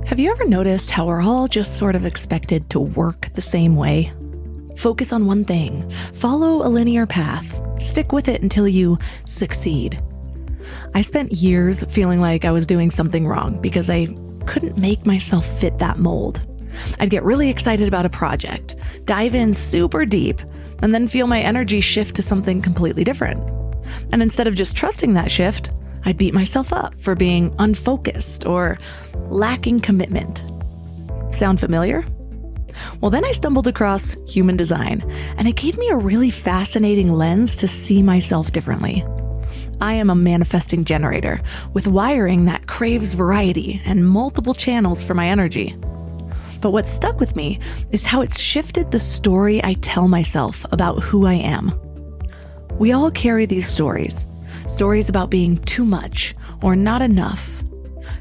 Have you ever noticed how we're all just sort of expected to work the same way? Focus on one thing, follow a linear path, stick with it until you succeed. I spent years feeling like I was doing something wrong because I couldn't make myself fit that mold. I'd get really excited about a project, dive in super deep, and then feel my energy shift to something completely different. And instead of just trusting that shift, I'd beat myself up for being unfocused or lacking commitment. Sound familiar? Well, then I stumbled across human design, and it gave me a really fascinating lens to see myself differently. I am a manifesting generator with wiring that craves variety and multiple channels for my energy. But what stuck with me is how it's shifted the story I tell myself about who I am. We all carry these stories about being too much or not enough,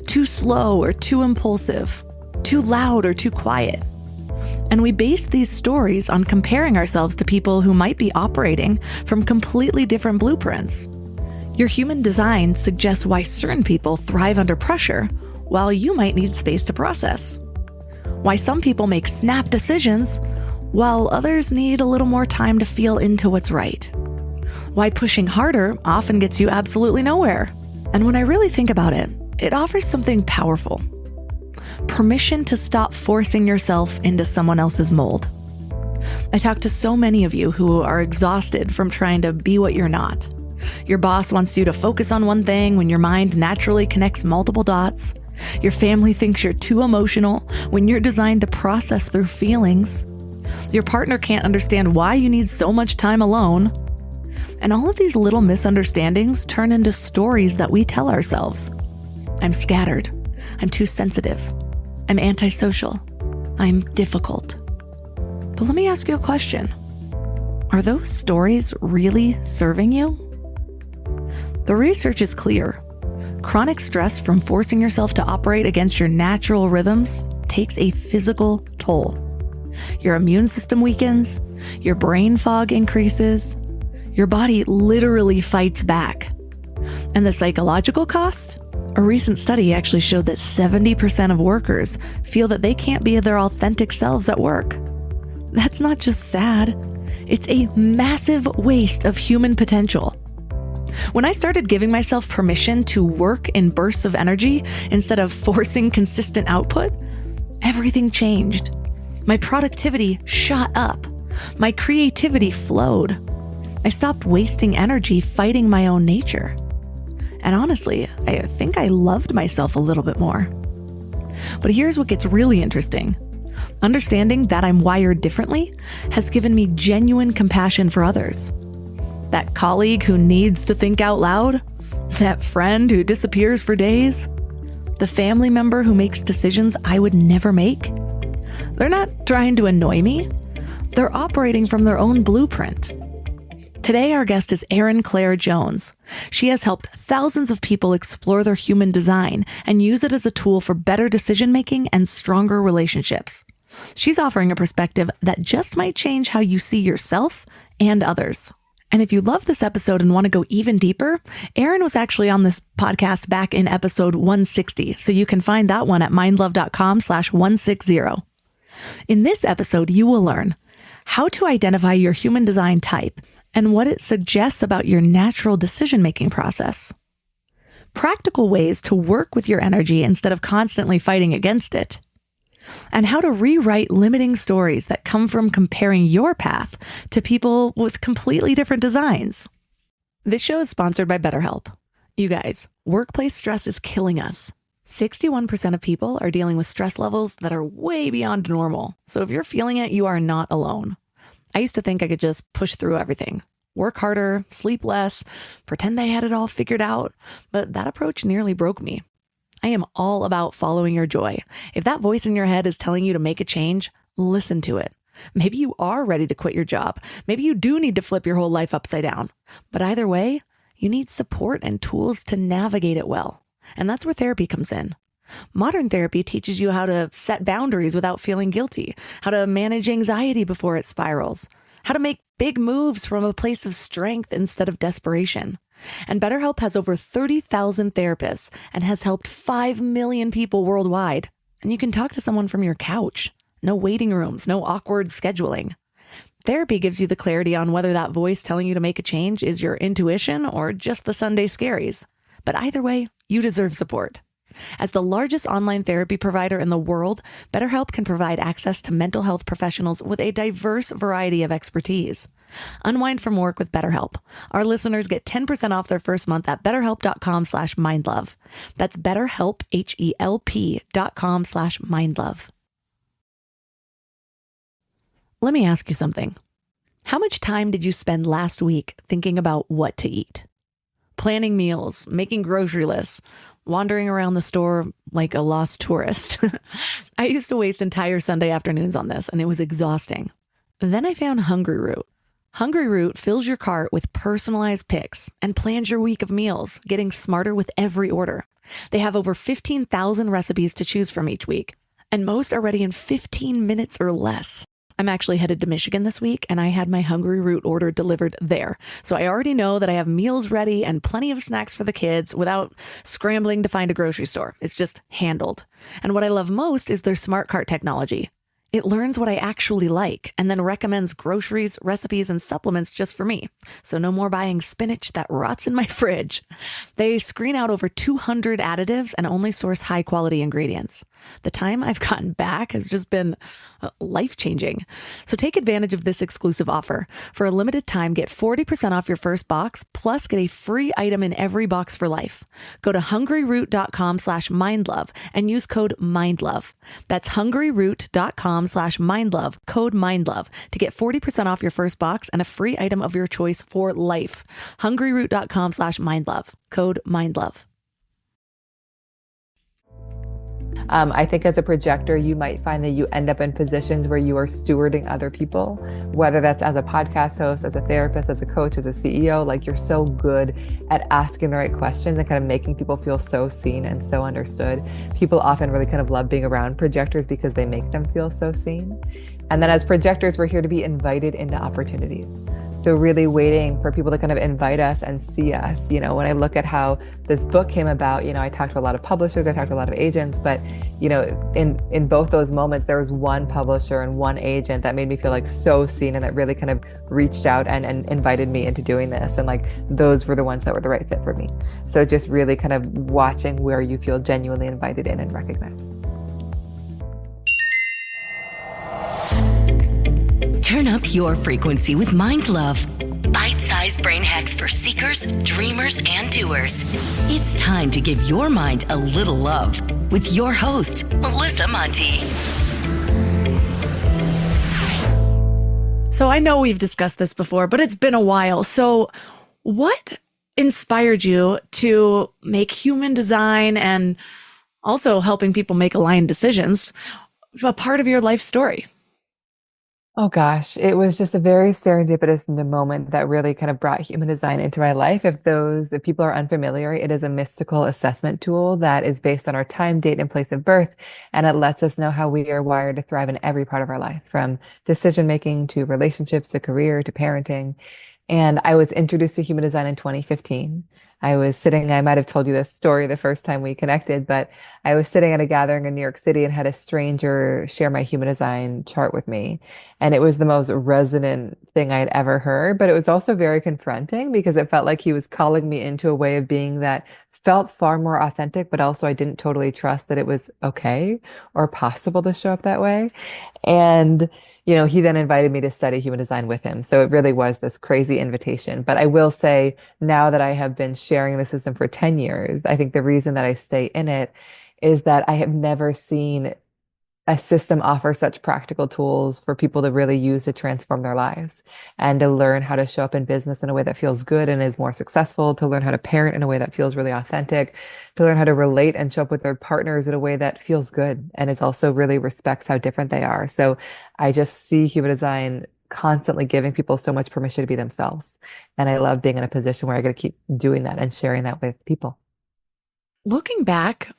too slow or too impulsive, too loud or too quiet. And we base these stories on comparing ourselves to people who might be operating from completely different blueprints. Your human design suggests why certain people thrive under pressure, while you might need space to process. Why some people make snap decisions, while others need a little more time to feel into what's right. Why pushing harder often gets you absolutely nowhere. And when I really think about it, it offers something powerful. Permission to stop forcing yourself into someone else's mold. I talk to so many of you who are exhausted from trying to be what you're not. Your boss wants you to focus on one thing when your mind naturally connects multiple dots. Your family thinks you're too emotional when you're designed to process through feelings. Your partner can't understand why you need so much time alone. And all of these little misunderstandings turn into stories that we tell ourselves. I'm scattered. I'm too sensitive. I'm antisocial. I'm difficult. But let me ask you a question. Are those stories really serving you? The research is clear. Chronic stress from forcing yourself to operate against your natural rhythms takes a physical toll. Your immune system weakens, your brain fog increases, your body literally fights back. And the psychological cost? A recent study actually showed that 70% of workers feel that they can't be their authentic selves at work. That's not just sad, it's a massive waste of human potential. When I started giving myself permission to work in bursts of energy instead of forcing consistent output, everything changed. My productivity shot up. My creativity flowed. I stopped wasting energy fighting my own nature. And honestly, I think I loved myself a little bit more. But here's what gets really interesting. Understanding that I'm wired differently has given me genuine compassion for others. That colleague who needs to think out loud, that friend who disappears for days, the family member who makes decisions I would never make. They're not trying to annoy me. They're operating from their own blueprint. Today, our guest is Erin Claire Jones. She has helped thousands of people explore their human design and use it as a tool for better decision-making and stronger relationships. She's offering a perspective that just might change how you see yourself and others. And if you love this episode and want to go even deeper, Erin was actually on this podcast back in episode 160, so you can find that one at mindlove.com/160. In this episode, you will learn how to identify your human design type and what it suggests about your natural decision-making process. Practical ways to work with your energy instead of constantly fighting against it. And how to rewrite limiting stories that come from comparing your path to people with completely different designs. This show is sponsored by BetterHelp. You guys, workplace stress is killing us. 61% of people are dealing with stress levels that are way beyond normal. So if you're feeling it, you are not alone. I used to think I could just push through everything, work harder, sleep less, pretend I had it all figured out, but that approach nearly broke me. I am all about following your joy. If that voice in your head is telling you to make a change, listen to it. Maybe you are ready to quit your job. Maybe you do need to flip your whole life upside down. But either way, you need support and tools to navigate it well. And that's where therapy comes in. Modern therapy teaches you how to set boundaries without feeling guilty, how to manage anxiety before it spirals, how to make big moves from a place of strength instead of desperation. And BetterHelp has over 30,000 therapists and has helped 5 million people worldwide. and you can talk to someone from your couch. No waiting rooms, no awkward scheduling. Therapy gives you the clarity on whether that voice telling you to make a change is your intuition or just the Sunday scaries. But either way, you deserve support. As the largest online therapy provider in the world, BetterHelp can provide access to mental health professionals with a diverse variety of expertise. Unwind from work with BetterHelp. Our listeners get 10% off their first month at betterhelp.com/mindlove. That's BetterHelp, HELP.com/mindlove. Let me ask you something. How much time did you spend last week thinking about what to eat? Planning meals, making grocery lists, wandering around the store like a lost tourist. I used to waste entire Sunday afternoons on this, and it was exhausting. Then I found Hungry Root. Hungry Root fills your cart with personalized picks and plans your week of meals, getting smarter with every order. They have over 15,000 recipes to choose from each week, and most are ready in 15 minutes or less. I'm actually headed to Michigan this week, and I had my Hungry Root order delivered there. So I already know that I have meals ready and plenty of snacks for the kids without scrambling to find a grocery store. It's just handled. And what I love most is their smart cart technology. It learns what I actually like and then recommends groceries, recipes, and supplements just for me. So no more buying spinach that rots in my fridge. They screen out over 200 additives and only source high quality ingredients. The time I've gotten back has just been life-changing. So take advantage of this exclusive offer. For a limited time, get 40% off your first box, plus get a free item in every box for life. Go to hungryroot.com/mindlove and use code MINDLOVE. That's hungryroot.com/mindlove, code MINDLOVE, to get 40% off your first box and a free item of your choice for life. hungryroot.com/mindlove, code MINDLOVE. I think as a projector, you might find that you end up in positions where you are stewarding other people, whether that's as a podcast host, as a therapist, as a coach, as a CEO. Like, you're so good at asking the right questions and kind of making people feel so seen and so understood. People often really kind of love being around projectors because they make them feel so seen. And then as projectors, we're here to be invited into opportunities. So really waiting for people to kind of invite us and see us. You know, when I look at how this book came about, you know, I talked to a lot of publishers, I talked to a lot of agents, but, you know, in both those moments, there was one publisher and one agent that made me feel like so seen and that really kind of reached out and invited me into doing this. And like, those were the ones that were the right fit for me. So just really kind of watching where you feel genuinely invited in and recognized. Turn up your frequency with Mind Love. Bite-sized brain hacks for seekers, dreamers, and doers. It's time to give your mind a little love with your host, Melissa Monti. So I know we've discussed this before, but it's been a while. So what inspired you to make human design and also helping people make aligned decisions a part of your life story? Oh gosh, it was just a very serendipitous moment that really kind of brought human design into my life. If people are unfamiliar, it is a mystical assessment tool that is based on our time, date, and place of birth. And it lets us know how we are wired to thrive in every part of our life, from decision making to relationships to career to parenting. And I was introduced to human design in 2015. I might have told you this story the first time we connected, but I was sitting at a gathering in New York City and had a stranger share my human design chart with me. And it was the most resonant thing I'd ever heard, but it was also very confronting because it felt like he was calling me into a way of being that felt far more authentic, but also I didn't totally trust that it was okay or possible to show up that way. And you know, he then invited me to study human design with him. So it really was this crazy invitation. But I will say, now that I have been sharing the system for 10 years, I think the reason that I stay in it is that I have never seen a system offer such practical tools for people to really use to transform their lives and to learn how to show up in business in a way that feels good and is more successful, to learn how to parent in a way that feels really authentic, to learn how to relate and show up with their partners in a way that feels good and is also really respects how different they are. So I just see human design constantly giving people so much permission to be themselves. And I love being in a position where I get to keep doing that and sharing that with people. Looking back,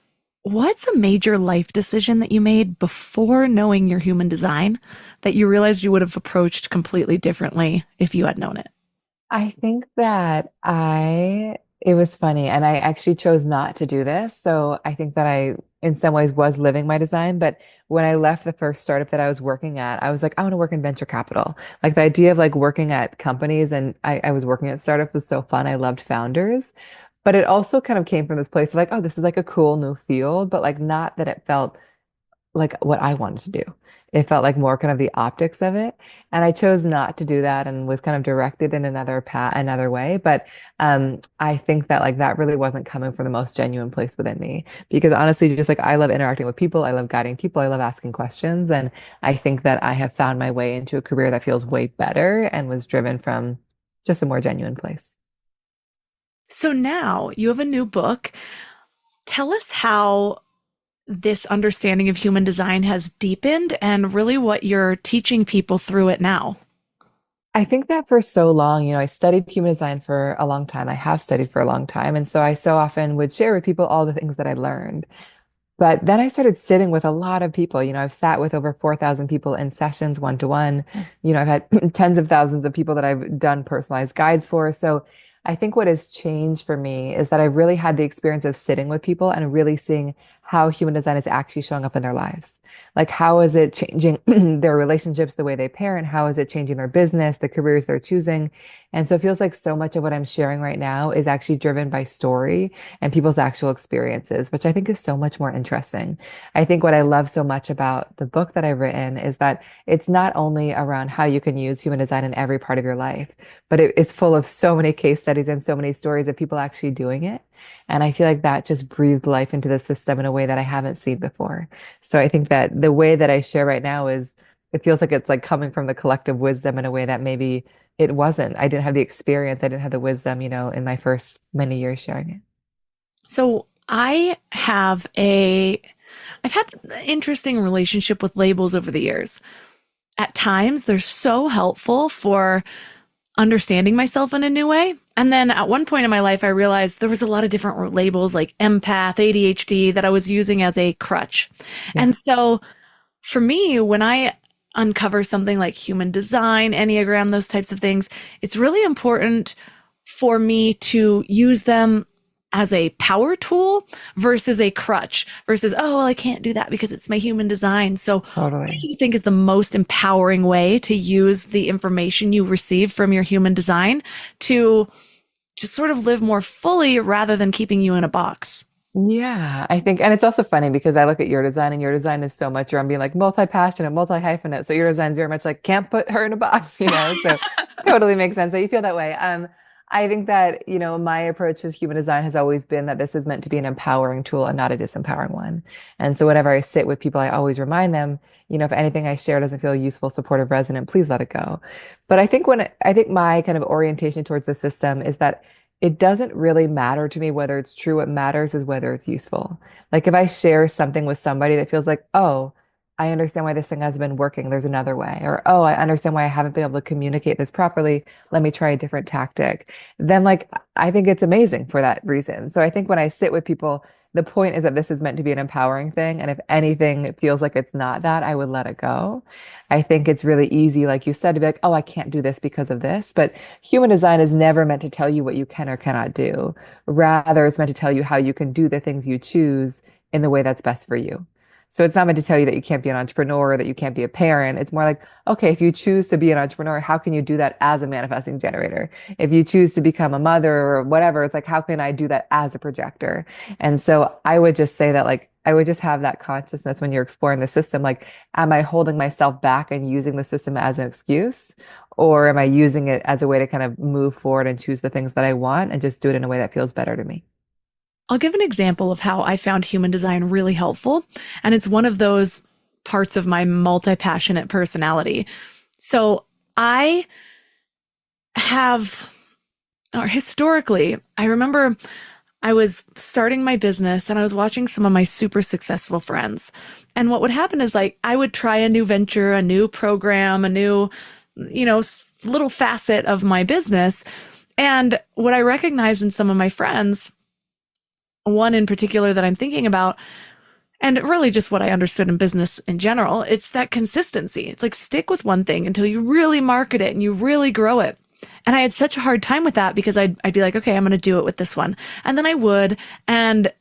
what's a major life decision that you made before knowing your human design that you realized you would have approached completely differently if you had known it? I think that it was funny, and I actually chose not to do this. So I think that I in some ways was living my design. But when I left the first startup that I was working at, I was like, I want to work in venture capital. Like the idea of like working at companies, and I was working at startups was so fun. I loved founders. But it also kind of came from this place of like, oh, this is like a cool new field, but like not that it felt like what I wanted to do. It felt like more kind of the optics of it. And I chose not to do that and was kind of directed in another path, another way. But I think that like that really wasn't coming from the most genuine place within me. Because honestly, just like I love interacting with people, I love guiding people, I love asking questions. And I think that I have found my way into a career that feels way better and was driven from just a more genuine place. So now you have a new book. Tell us how this understanding of human design has deepened and really what you're teaching people through it now. I think that for so long, I studied human design for a long time. I have studied for a long time. And so I so often would share with people all the things that I learned. But then I started sitting with a lot of people. I've sat with over 4,000 people in sessions one to one. I've had tens of thousands of people that I've done personalized guides for. So I think what has changed for me is that I've really had the experience of sitting with people and really seeing how human design is actually showing up in their lives. Like, how is it changing their relationships, the way they parent? How is it changing their business, the careers they're choosing? And so it feels like so much of what I'm sharing right now is actually driven by story and people's actual experiences, which I think is so much more interesting. I think what I love so much about the book that I've written is that it's not only around how you can use human design in every part of your life, but it is full of so many case studies and so many stories of people actually doing it. And I feel like that just breathed life into the system in a way that I haven't seen before. So I think that the way that I share right now is it feels like it's like coming from the collective wisdom in a way that maybe it wasn't. I didn't have the experience, I didn't have the wisdom, in my first many years sharing it. So I've had an interesting relationship with labels over the years. At times, they're so helpful for understanding myself in a new way. And then at one point in my life, I realized there was a lot of different labels like empath, ADHD that I was using as a crutch. Yeah. And so for me, when I uncover something like human design, Enneagram, those types of things, it's really important for me to use them as a power tool versus a crutch versus, oh, well, I can't do that because it's my human design. So Totally. What do you think is the most empowering way to use the information you receive from your human design to just sort of live more fully rather than keeping you in a box? Yeah, I think, and it's also funny because I look at your design and your design is so much around being like multi-passionate, multi-hyphenate. So your design's very much like can't put her in a box, so totally makes sense that you feel that way. I think that, my approach to human design has always been that this is meant to be an empowering tool and not a disempowering one. And so whenever I sit with people, I always remind them, if anything I share doesn't feel useful, supportive, resonant, please let it go. But I think my kind of orientation towards the system is that it doesn't really matter to me whether it's true. What matters is whether it's useful. Like if I share something with somebody that feels like, oh, I understand why this thing hasn't been working. There's another way. Or, oh, I understand why I haven't been able to communicate this properly. Let me try a different tactic. Then like, I think it's amazing for that reason. So I think when I sit with people, the point is that this is meant to be an empowering thing. And if anything it feels like it's not that, I would let it go. I think it's really easy, like you said, to be like, oh, I can't do this because of this. But human design is never meant to tell you what you can or cannot do. Rather, it's meant to tell you how you can do the things you choose in the way that's best for you. So it's not meant to tell you that you can't be an entrepreneur or that you can't be a parent. It's more like, okay, if you choose to be an entrepreneur, how can you do that as a manifesting generator? If you choose to become a mother or whatever, it's like, how can I do that as a projector? And so I would just say that, like, I would just have that consciousness when you're exploring the system. Like, am I holding myself back and using the system as an excuse? Or am I using it as a way to kind of move forward and choose the things that I want and just do it in a way that feels better to me? I'll give an example of how I found human design really helpful. And it's one of those parts of my multi-passionate personality. So I have, or historically, I remember I was starting my business and I was watching some of my super successful friends. And what would happen is like, I would try a new venture, a new program, a new, little facet of my business. And what I recognized in some of my friends, one in particular that I'm thinking about, and really just what I understood in business in general, it's that consistency. It's like stick with one thing until you really market it and you really grow it. And I had such a hard time with that because I'd be like, okay, I'm going to do it with this one. And then I would. And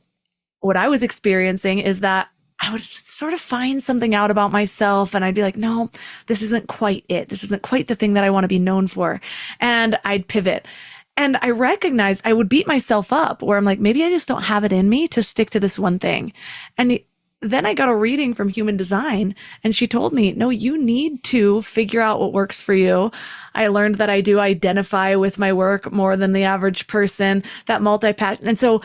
what I was experiencing is that I would sort of find something out about myself and I'd be like, no, this isn't quite it. This isn't quite the thing that I want to be known for. And I'd pivot. And I recognized I would beat myself up where I'm like, maybe I just don't have it in me to stick to this one thing. And then I got a reading from Human Design and she told me, no, you need to figure out what works for you. I learned that I do identify with my work more than the average person, that multi-passion. And so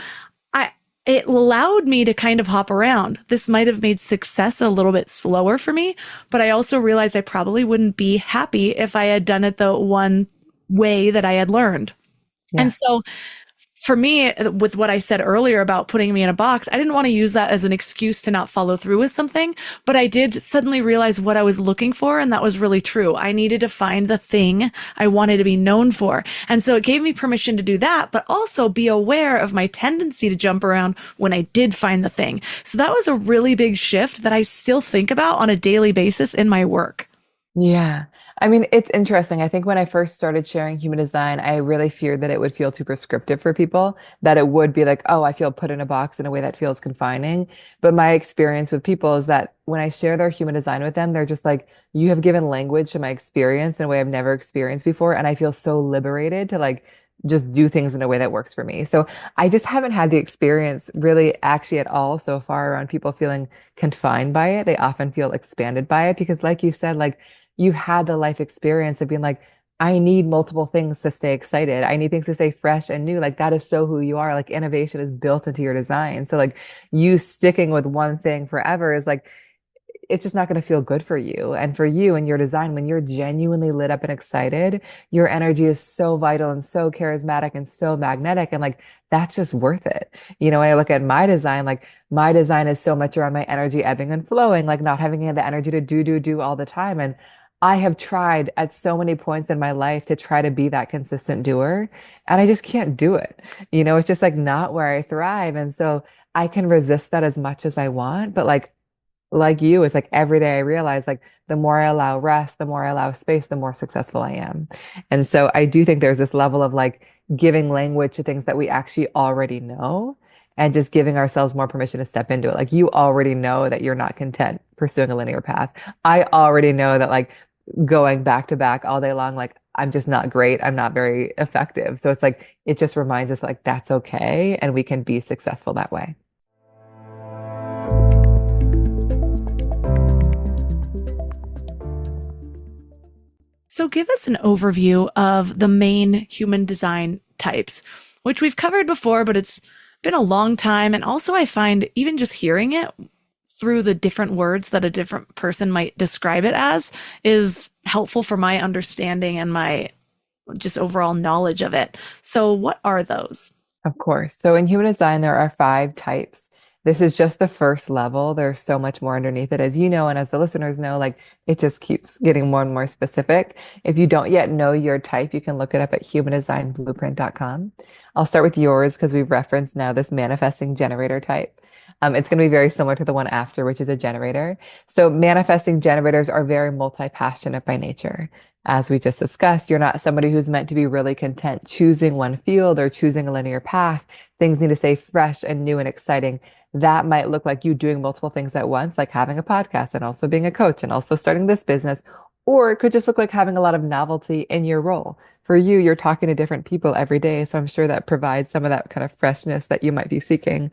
it allowed me to kind of hop around. This might have made success a little bit slower for me, but I also realized I probably wouldn't be happy if I had done it the one way that I had learned. Yeah. And so for me, with what I said earlier about putting me in a box, I didn't want to use that as an excuse to not follow through with something, but I did suddenly realize what I was looking for. And that was really true. I needed to find the thing I wanted to be known for. And so it gave me permission to do that, but also be aware of my tendency to jump around when I did find the thing. So that was a really big shift that I still think about on a daily basis in my work. Yeah. I mean, it's interesting. I think when I first started sharing human design, I really feared that it would feel too prescriptive for people, that it would be like, oh, I feel put in a box in a way that feels confining. But my experience with people is that when I share their human design with them, they're just like, you have given language to my experience in a way I've never experienced before. And I feel so liberated to like just do things in a way that works for me. So I just haven't had the experience really actually at all so far around people feeling confined by it. They often feel expanded by it because like you said, like you've had the life experience of being like, I need multiple things to stay excited. I need things to stay fresh and new. Like that is so who you are. Like innovation is built into your design. So like you sticking with one thing forever is like, it's just not going to feel good for you. And for you and your design, when you're genuinely lit up and excited, your energy is so vital and so charismatic and so magnetic. And like, that's just worth it. You know, when I look at my design, like my design is so much around my energy ebbing and flowing, like not having the energy to do all the time. And I have tried at so many points in my life to try to be that consistent doer, and I just can't do it. You know, it's just like not where I thrive. And so I can resist that as much as I want, but like you, it's like every day I realize like the more I allow rest, the more I allow space, the more successful I am. And so I do think there's this level of like giving language to things that we actually already know and just giving ourselves more permission to step into it. Like you already know that you're not content pursuing a linear path. I already know that like going back to back all day long, like I'm just not great. I'm not very effective. So it's like, it just reminds us like that's okay. And we can be successful that way. So give us an overview of the main human design types, which we've covered before, but it's been a long time. And also I find even just hearing it through the different words that a different person might describe it as is helpful for my understanding and my just overall knowledge of it. So what are those? Of course. So in human design, there are 5 types. This is just the first level. There's so much more underneath it, as you know, and as the listeners know, like it just keeps getting more and more specific. If you don't yet know your type, you can look it up at humandesignblueprint.com. I'll start with yours because we've referenced now this manifesting generator type. It's going to be very similar to the one after, which is a generator. So manifesting generators are very multi-passionate by nature. As we just discussed, you're not somebody who's meant to be really content choosing one field or choosing a linear path. Things need to stay fresh and new and exciting. That might look like you doing multiple things at once, like having a podcast and also being a coach and also starting this business. Or it could just look like having a lot of novelty in your role. For you, you're talking to different people every day. So I'm sure that provides some of that kind of freshness that you might be seeking.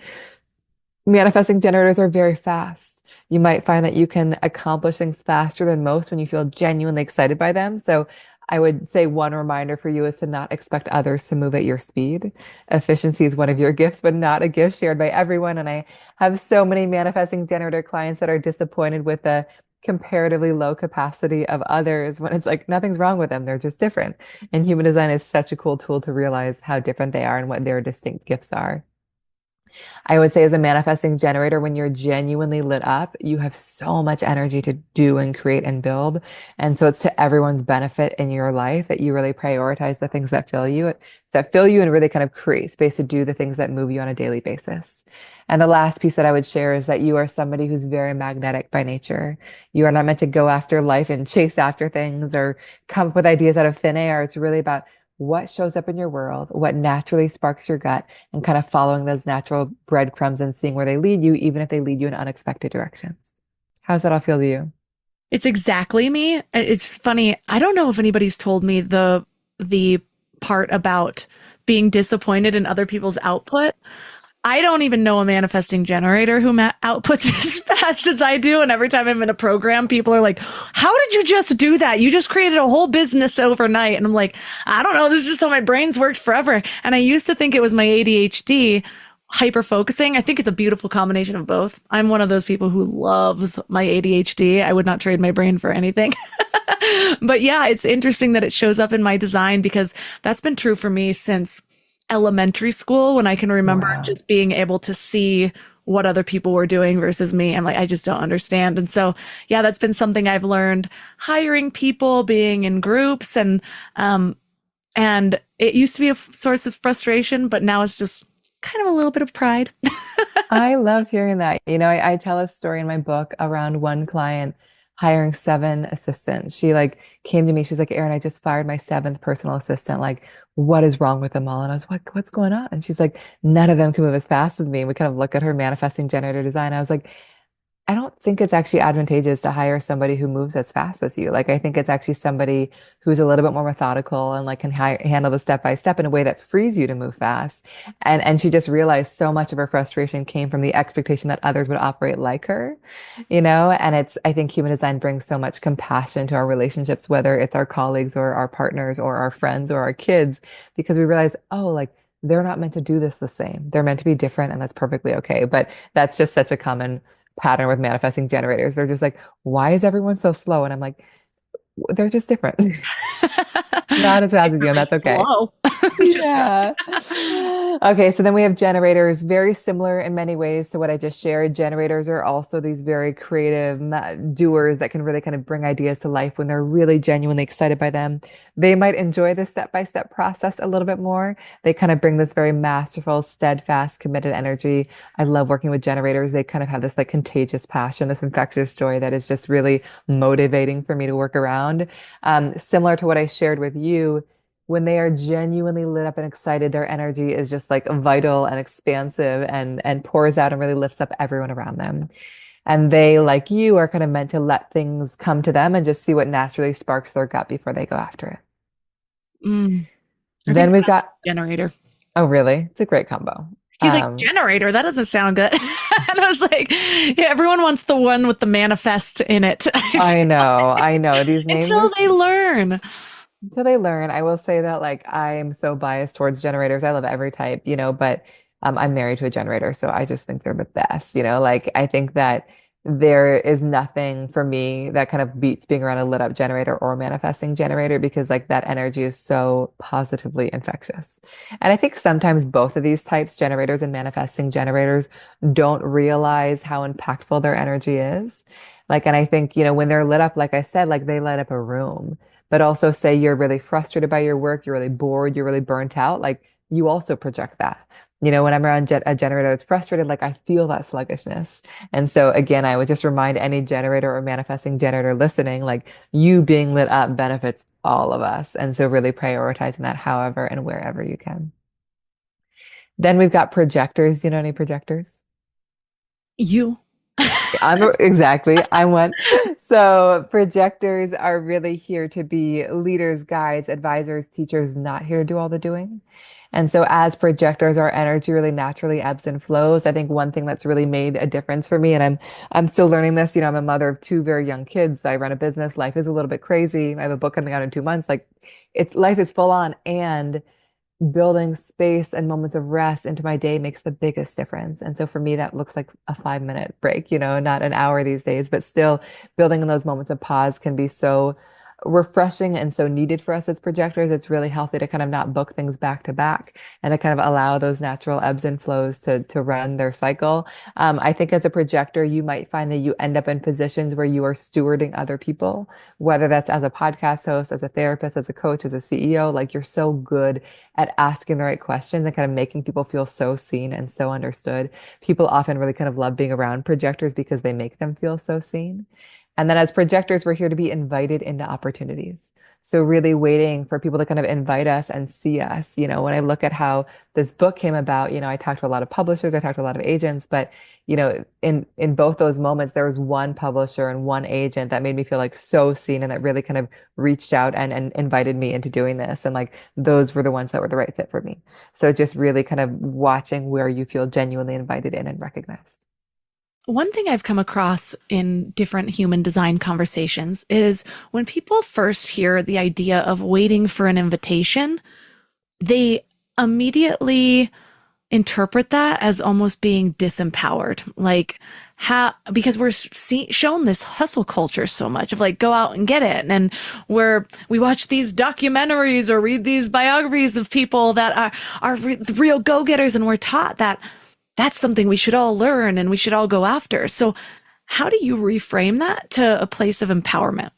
Manifesting generators are very fast. You might find that you can accomplish things faster than most when you feel genuinely excited by them. So I would say one reminder for you is to not expect others to move at your speed. Efficiency is one of your gifts, but not a gift shared by everyone. And I have so many manifesting generator clients that are disappointed with the comparatively low capacity of others when it's like nothing's wrong with them. They're just different. And human design is such a cool tool to realize how different they are and what their distinct gifts are. I would say as a manifesting generator, when you're genuinely lit up, you have so much energy to do and create and build. And so it's to everyone's benefit in your life that you really prioritize the things that fill you and really kind of create space to do the things that move you on a daily basis. And the last piece that I would share is that you are somebody who's very magnetic by nature. You are not meant to go after life and chase after things or come up with ideas out of thin air. It's really about what shows up in your world, what naturally sparks your gut, and kind of following those natural breadcrumbs and seeing where they lead you, even if they lead you in unexpected directions. How's that all feel to you? It's exactly me. It's funny. I don't know if anybody's told me the part about being disappointed in other people's output. I don't even know a manifesting generator who outputs as fast as I do. And every time I'm in a program, people are like, how did you just do that? You just created a whole business overnight. And I'm like, I don't know. This is just how my brain's worked forever. And I used to think it was my ADHD hyper focusing. I think it's a beautiful combination of both. I'm one of those people who loves my ADHD. I would not trade my brain for anything. But yeah, it's interesting that it shows up in my design because that's been true for me since elementary school when I can remember Wow. just being able to see what other people were doing versus me. I'm like, I just don't understand. And so, yeah, that's been something I've learned hiring people, being in groups and it used to be a source of frustration, but now it's just kind of a little bit of pride. I love hearing that. I tell a story in my book around one client hiring seven assistants. She like came to me, she's like, Erin, I just fired my seventh personal assistant. Like, what is wrong with them all? And I was like, what's going on? And she's like, none of them can move as fast as me. We kind of look at her manifesting generator design. I was like, I don't think it's actually advantageous to hire somebody who moves as fast as you. Like, I think it's actually somebody who's a little bit more methodical and like can handle the step by step in a way that frees you to move fast. And she just realized so much of her frustration came from the expectation that others would operate like her, And I think human design brings so much compassion to our relationships, whether it's our colleagues or our partners or our friends or our kids, because we realize, oh, like they're not meant to do this the same. They're meant to be different, and that's perfectly okay. But that's just such a common pattern with manifesting generators. They're just like, why is everyone so slow? And I'm like, they're just different. Not as fast as you, and Really that's okay. slow. Just Yeah. Okay, so then we have generators, very similar in many ways to what I just shared. Generators are also these very creative doers that can really kind of bring ideas to life when they're really genuinely excited by them. They might enjoy the step-by-step process a little bit more. They kind of bring this very masterful, steadfast, committed energy. I love working with generators. They kind of have this like contagious passion, this infectious joy that is just really motivating for me to work around. Similar to what I shared with you, when they are genuinely lit up and excited, their energy is just like vital and expansive and pours out and really lifts up everyone around them. And they, like you, are kind of meant to let things come to them and just see what naturally sparks their gut before they go after it. mm, I think Then we've got, generator. oh, really? It's a great combo. He's like, generator, that doesn't sound good. And I was like, yeah, everyone wants the one with the manifest in it. I know. These names Until are they learn. until they learn. I will say that like I am so biased towards generators. I love every type, but I'm married to a generator, so I just think they're the best, Like I think that there is nothing for me that kind of beats being around a lit up generator or manifesting generator because like that energy is so positively infectious. And I think sometimes both of these types, generators and manifesting generators, don't realize how impactful their energy is. Like, and I think, when they're lit up, like I said, like they light up a room, but also say you're really frustrated by your work, you're really bored, you're really burnt out, like you also project that. When I'm around a generator that's frustrated, like I feel that sluggishness. And so again, I would just remind any generator or manifesting generator listening, like you being lit up benefits all of us. And so really prioritizing that however and wherever you can. Then we've got projectors. Do you know any projectors? You. Exactly. I'm one. So projectors are really here to be leaders, guides, advisors, teachers, not here to do all the doing. And so as projectors, our energy really naturally ebbs and flows. I think one thing that's really made a difference for me, and I'm still learning this, I'm a mother of two very young kids. I run a business. Life is a little bit crazy. I have a book coming out in 2 months. Like life is full on, and building space and moments of rest into my day makes the biggest difference. And so for me, that looks like a 5 minute break, not an hour these days, but still building in those moments of pause can be so refreshing and so needed for us as projectors. It's really healthy to kind of not book things back to back and to kind of allow those natural ebbs and flows to run their cycle. I think as a projector, you might find that you end up in positions where you are stewarding other people, whether that's as a podcast host, as a therapist, as a coach, as a CEO. Like you're so good at asking the right questions and kind of making people feel so seen and so understood. People often really kind of love being around projectors because they make them feel so seen. And then as projectors, we're here to be invited into opportunities. So really waiting for people to kind of invite us and see us. When I look at how this book came about, I talked to a lot of publishers, I talked to a lot of agents, but in both those moments, there was one publisher and one agent that made me feel like so seen and that really kind of reached out and invited me into doing this. And like those were the ones that were the right fit for me. So just really kind of watching where you feel genuinely invited in and recognized. One thing I've come across in different human design conversations is when people first hear the idea of waiting for an invitation, they immediately interpret that as almost being disempowered. Like, because we're shown this hustle culture so much of like, go out and get it. And we watch these documentaries or read these biographies of people that are real go-getters, and we're taught that that's something we should all learn and we should all go after. So how do you reframe that to a place of empowerment?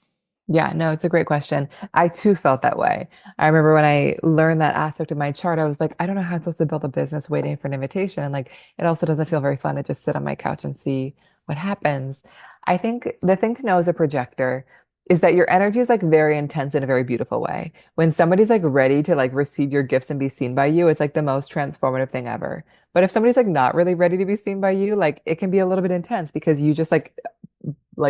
Yeah, no, it's a great question. I too felt that way. I remember when I learned that aspect of my chart, I was like, I don't know how I'm supposed to build a business waiting for an invitation. And like, it also doesn't feel very fun to just sit on my couch and see what happens. I think the thing to know as a projector is that your energy is like very intense in a very beautiful way. When somebody's like ready to like receive your gifts and be seen by you, it's like the most transformative thing ever. But if somebody's like not really ready to be seen by you, like it can be a little bit intense because you just like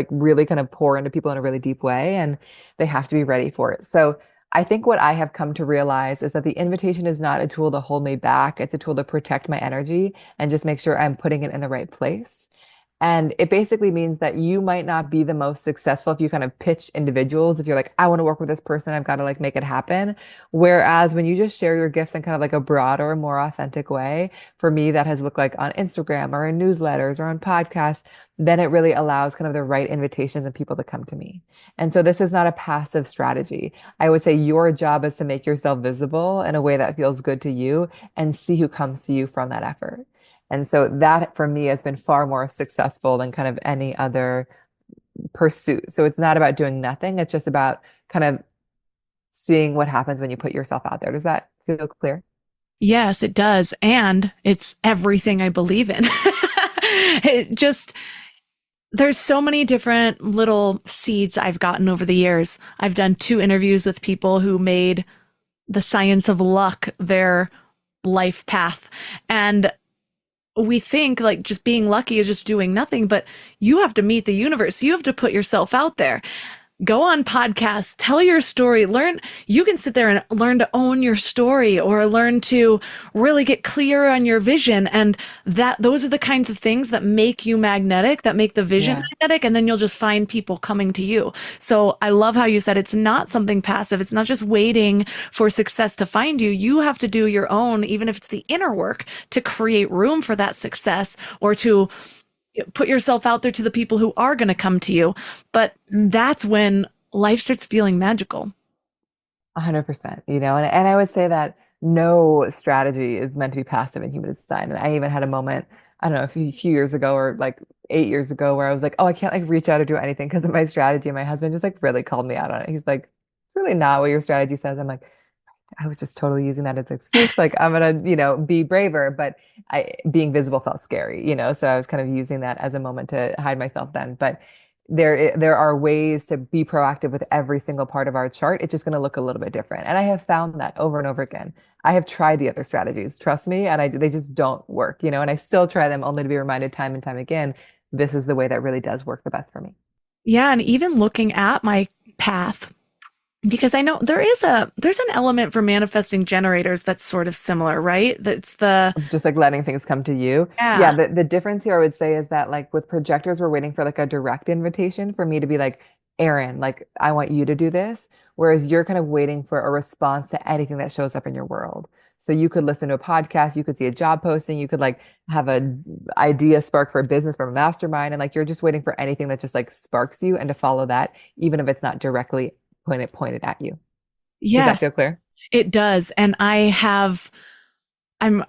really kind of pour into people in a really deep way, and they have to be ready for it. So I think what I have come to realize is that the invitation is not a tool to hold me back. It's a tool to protect my energy and just make sure I'm putting it in the right place. And it basically means that you might not be the most successful if you kind of pitch individuals. If you're like, I want to work with this person, I've got to like make it happen. Whereas when you just share your gifts in kind of like a broader, more authentic way, for me, that has looked like on Instagram or in newsletters or on podcasts, then it really allows kind of the right invitations and people to come to me. And so this is not a passive strategy. I would say your job is to make yourself visible in a way that feels good to you and see who comes to you from that effort. And so that for me has been far more successful than kind of any other pursuit. So it's not about doing nothing. It's just about kind of seeing what happens when you put yourself out there. Does that feel clear? Yes, it does. And it's everything I believe in. There's so many different little seeds I've gotten over the years. I've done 2 interviews with people who made the science of luck their life path. And we think like just being lucky is just doing nothing, but you have to meet the universe. You have to put yourself out there. Go on podcasts, tell your story, you can sit there and learn to own your story or learn to really get clear on your vision. And those are the kinds of things that make you magnetic, that make the vision magnetic. And then you'll just find people coming to you. So I love how you said it's not something passive. It's not just waiting for success to find you. You have to do your own, even if it's the inner work, to create room for that success or to put yourself out there to the people who are going to come to you. But that's when life starts feeling magical. 100%, and I would say that no strategy is meant to be passive in human design. And I even had a moment, I don't know, a few years ago or like 8 years ago where I was like, oh, I can't like reach out or do anything because of my strategy. And my husband just like really called me out on it. He's like, it's really not what your strategy says. I'm like, I was just totally using that as an excuse. Like I'm gonna, be braver, but being visible felt scary, so I was kind of using that as a moment to hide myself then. But there are ways to be proactive with every single part of our chart. It's just going to look a little bit different. And I have found that over and over again. I have tried the other strategies, trust me, and they just don't work, and I still try them only to be reminded time and time again, this is the way that really does work the best for me. Yeah. And even looking at my path, because I know there's an element for manifesting generators that's sort of similar, right? That's just like letting things come to you. Yeah. The difference here I would say is that like with projectors, we're waiting for like a direct invitation for me to be like, Erin, like I want you to do this. Whereas you're kind of waiting for a response to anything that shows up in your world. So you could listen to a podcast, you could see a job posting, you could like have an idea spark for a business from a mastermind. And like you're just waiting for anything that just like sparks you and to follow that, even if it's not directly pointed at you. Yeah. Does that feel clear? It does. And I'm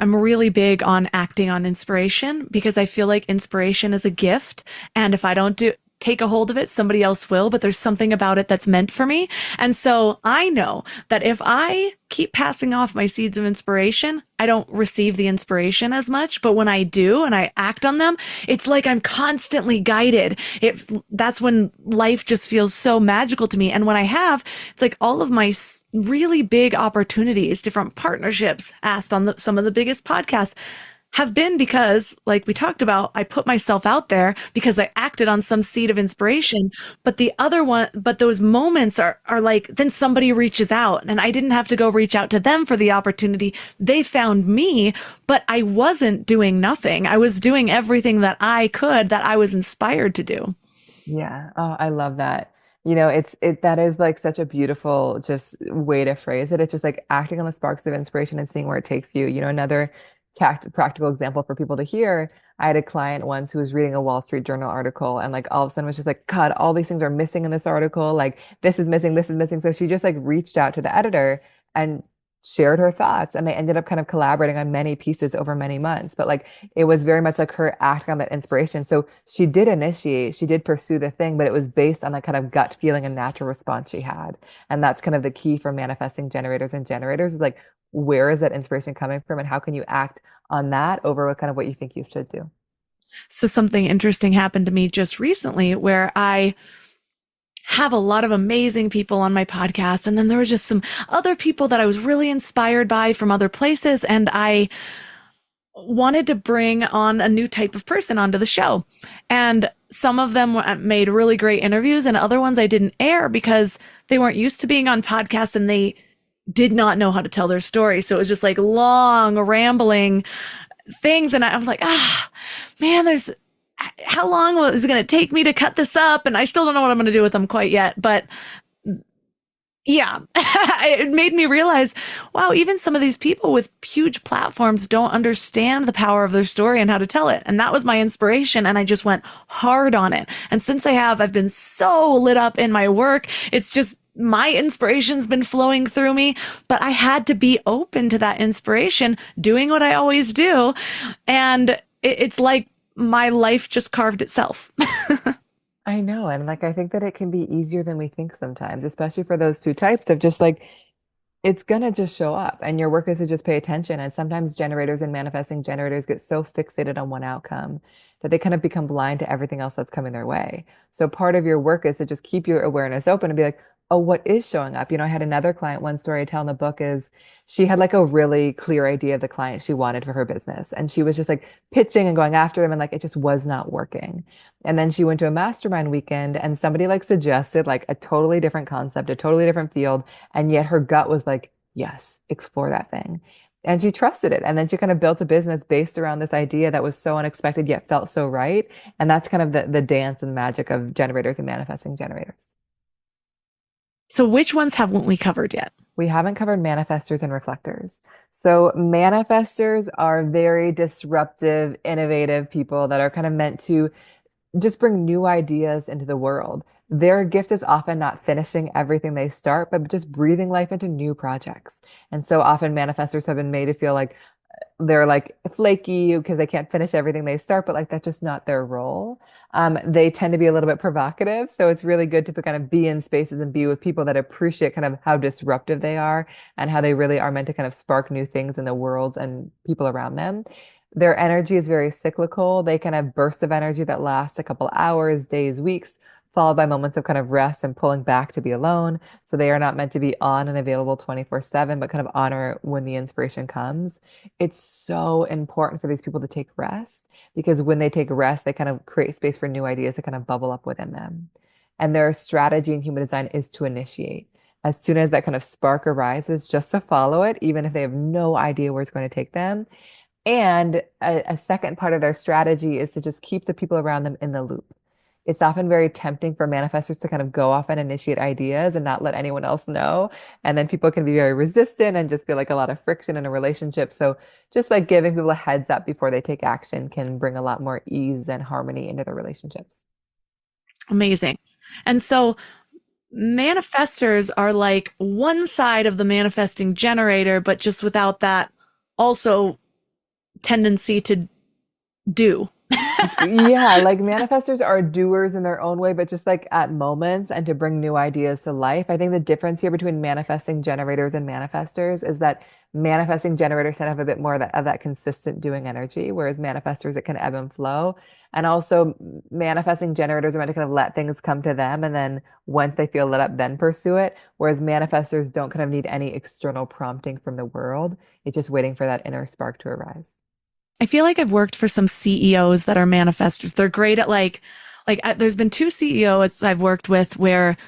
really big on acting on inspiration because I feel like inspiration is a gift. And if I don't take a hold of it, somebody else will, but there's something about it that's meant for me. And so I know that if I keep passing off my seeds of inspiration, I don't receive the inspiration as much. But when I do and I act on them, it's like I'm constantly guided. That's when life just feels so magical to me. And when I have, it's like all of my really big opportunities, different partnerships asked on some of the biggest podcasts, have been because, like we talked about, I put myself out there because I acted on some seed of inspiration. But those moments are like, then somebody reaches out, and I didn't have to go reach out to them for the opportunity. They found me, but I wasn't doing nothing. I was doing everything that I could, that I was inspired to do. Yeah. Oh, I love that. That is like such a beautiful just way to phrase it. It's just like acting on the sparks of inspiration and seeing where it takes you. Another practical example for people to hear. I had a client once who was reading a Wall Street Journal article and like all of a sudden was just like, God, all these things are missing in this article. Like this is missing, this is missing. So she just like reached out to the editor and shared her thoughts, and they ended up kind of collaborating on many pieces over many months. But like it was very much like her acting on that inspiration. So she did pursue the thing, but it was based on that kind of gut feeling and natural response she had. And that's kind of the key for manifesting generators and generators is like, where is that inspiration coming from and how can you act on that over kind of what you think you should do? So something interesting happened to me just recently where I have a lot of amazing people on my podcast. And then there was just some other people that I was really inspired by from other places. And I wanted to bring on a new type of person onto the show. And some of them made really great interviews, and other ones I didn't air because they weren't used to being on podcasts and they did not know how to tell their story. So it was just like long, rambling things. And I was like, man, how long is it going to take me to cut this up? And I still don't know what I'm going to do with them quite yet. But yeah, it made me realize, wow, even some of these people with huge platforms don't understand the power of their story and how to tell it. And that was my inspiration. And I just went hard on it. And since I've been so lit up in my work. It's just my inspiration's been flowing through me, but I had to be open to that inspiration, doing what I always do. And it's like my life just carved itself. I know. And like, I think that it can be easier than we think sometimes, especially for those two types of just like, it's going to just show up and your work is to just pay attention. And sometimes generators and manifesting generators get so fixated on one outcome that they kind of become blind to everything else that's coming their way. So part of your work is to just keep your awareness open and be like, oh, what is showing up? I had another client, one story I tell in the book is she had like a really clear idea of the client she wanted for her business. And she was just like pitching and going after them and like it just was not working. And then she went to a mastermind weekend and somebody like suggested like a totally different concept, a totally different field. And yet her gut was like, yes, explore that thing. And she trusted it. And then she kind of built a business based around this idea that was so unexpected yet felt so right. And that's kind of the dance and magic of generators and manifesting generators. So which ones haven't we covered yet? We haven't covered manifestors and reflectors. So manifestors are very disruptive, innovative people that are kind of meant to just bring new ideas into the world. Their gift is often not finishing everything they start, but just breathing life into new projects. And so often manifestors have been made to feel like they're like flaky because they can't finish everything they start, but like that's just not their role. They tend to be a little bit provocative. So it's really good to kind of be in spaces and be with people that appreciate kind of how disruptive they are and how they really are meant to kind of spark new things in the world and people around them. Their energy is very cyclical. They can have bursts of energy that last a couple hours, days, weeks, followed by moments of kind of rest and pulling back to be alone. So they are not meant to be on and available 24/7, but kind of honor when the inspiration comes. It's so important for these people to take rest because when they take rest, they kind of create space for new ideas to kind of bubble up within them. And their strategy in human design is to initiate. As soon as that kind of spark arises, just to follow it, even if they have no idea where it's going to take them. And a second part of their strategy is to just keep the people around them in the loop. It's often very tempting for manifestors to kind of go off and initiate ideas and not let anyone else know. And then people can be very resistant and just feel like a lot of friction in a relationship. So just like giving people a heads up before they take action can bring a lot more ease and harmony into their relationships. Amazing. And so manifestors are like one side of the manifesting generator, but just without that also tendency to do. Yeah, like manifestors are doers in their own way, but just like at moments and to bring new ideas to life. I think the difference here between manifesting generators and manifestors is that manifesting generators tend to have a bit more of that consistent doing energy, whereas manifestors, it can ebb and flow. And also, manifesting generators are meant to kind of let things come to them. And then once they feel lit up, then pursue it. Whereas manifestors don't kind of need any external prompting from the world. It's just waiting for that inner spark to arise. I feel like I've worked for some CEOs that are manifestors. They're great at there's been two CEOs I've worked with where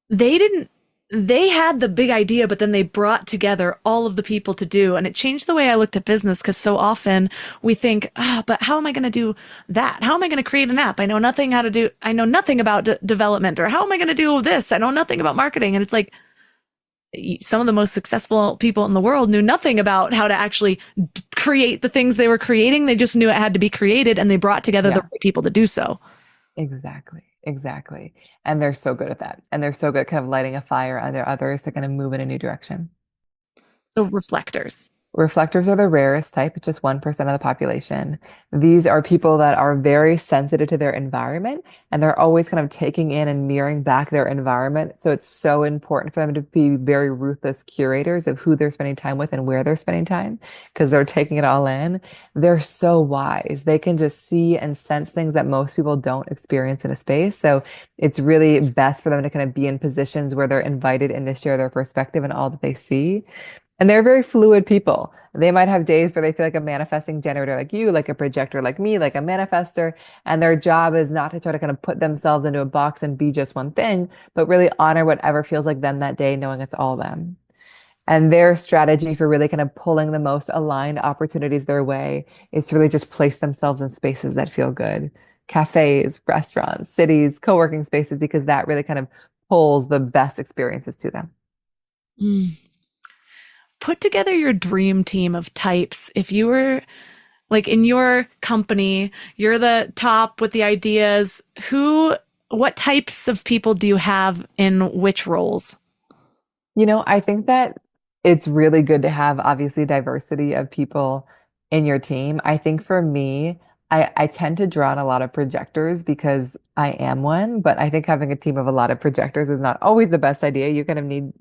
they didn't, they had the big idea, but then they brought together all of the people to do, and it changed the way I looked at business because so often we think, but how am I going to do that? How am I going to create an app? I know nothing about development, or how am I going to do this? I know nothing about marketing. And it's like, some of the most successful people in the world knew nothing about how to actually create the things they were creating. They just knew it had to be created, and they brought together the Yeah. right people to do so. Exactly. Exactly. And they're so good at that. And they're so good at kind of lighting a fire under others to kind of move in a new direction. So reflectors. Reflectors are the rarest type, it's just 1% of the population. These are people that are very sensitive to their environment and they're always kind of taking in and mirroring back their environment. So it's so important for them to be very ruthless curators of who they're spending time with and where they're spending time because they're taking it all in. They're so wise. They can just see and sense things that most people don't experience in a space. So it's really best for them to kind of be in positions where they're invited in to share their perspective and all that they see. And they're very fluid people. They might have days where they feel like a manifesting generator like you, like a projector like me, like a manifester. And their job is not to try to kind of put themselves into a box and be just one thing, but really honor whatever feels like them that day, knowing it's all them. And their strategy for really kind of pulling the most aligned opportunities their way is to really just place themselves in spaces that feel good. Cafes, restaurants, cities, co-working spaces, because that really kind of pulls the best experiences to them. Mm. Put together your dream team of types. If you were like in your company, you're the top with the ideas. What types of people do you have in which roles? I think that it's really good to have obviously diversity of people in your team. I think for me, I tend to draw on a lot of projectors because I am one, but I think having a team of a lot of projectors is not always the best idea. You kind of need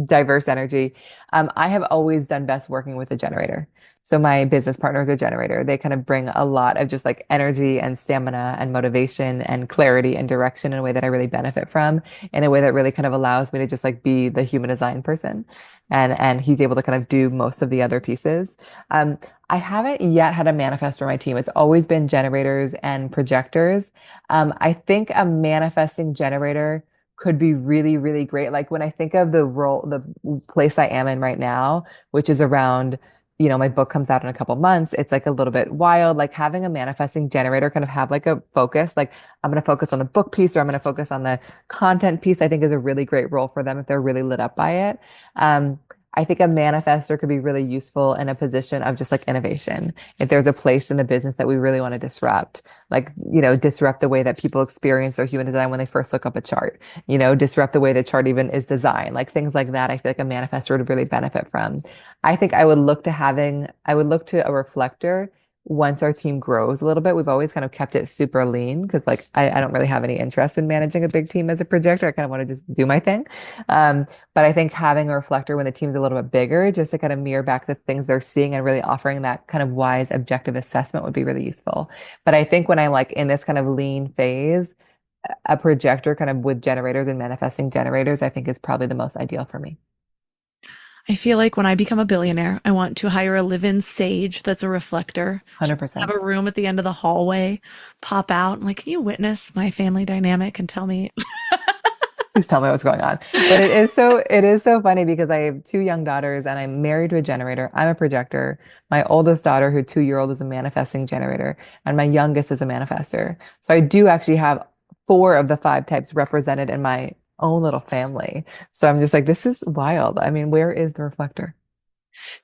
diverse energy. I have always done best working with a generator. So my business partner is a generator. They kind of bring a lot of just like energy and stamina and motivation and clarity and direction in a way that I really benefit from, in a way that really kind of allows me to just like be the human design person. And he's able to kind of do most of the other pieces. Um, I haven't yet had a manifestor on my team. It's always been generators and projectors. I think a manifesting generator could be really, really great. Like when I think of the place I am in right now, which is around, my book comes out in a couple months. It's like a little bit wild, like having a manifesting generator kind of have like a focus, like I'm going to focus on the book piece or I'm going to focus on the content piece, I think is a really great role for them if they're really lit up by it. I think a manifestor could be really useful in a position of just like innovation. If there's a place in the business that we really want to disrupt, like, disrupt the way that people experience their human design when they first look up a chart, disrupt the way the chart even is designed, like things like that. I feel like a manifestor would really benefit from. I would look to a reflector once our team grows a little bit. We've always kind of kept it super lean because like I don't really have any interest in managing a big team as a projector. I kind of want to just do my thing. But I think having a reflector when the team's a little bit bigger, just to kind of mirror back the things they're seeing and really offering that kind of wise, objective assessment would be really useful. But I think when I'm like in this kind of lean phase, a projector kind of with generators and manifesting generators, I think is probably the most ideal for me. I feel like when I become a billionaire, I want to hire a live-in sage that's a reflector. Have 100%. a room at the end of the hallway, pop out. I'm like, can you witness my family dynamic and tell me? Please tell me what's going on. But it is so funny because I have two young daughters and I'm married to a generator. I'm a projector. My oldest daughter, who 2-year-old, is a manifesting generator, and my youngest is a manifester. So I do actually have 4 of the 5 types represented in my own little family. So I'm just like, this is wild. I mean, where is the reflector?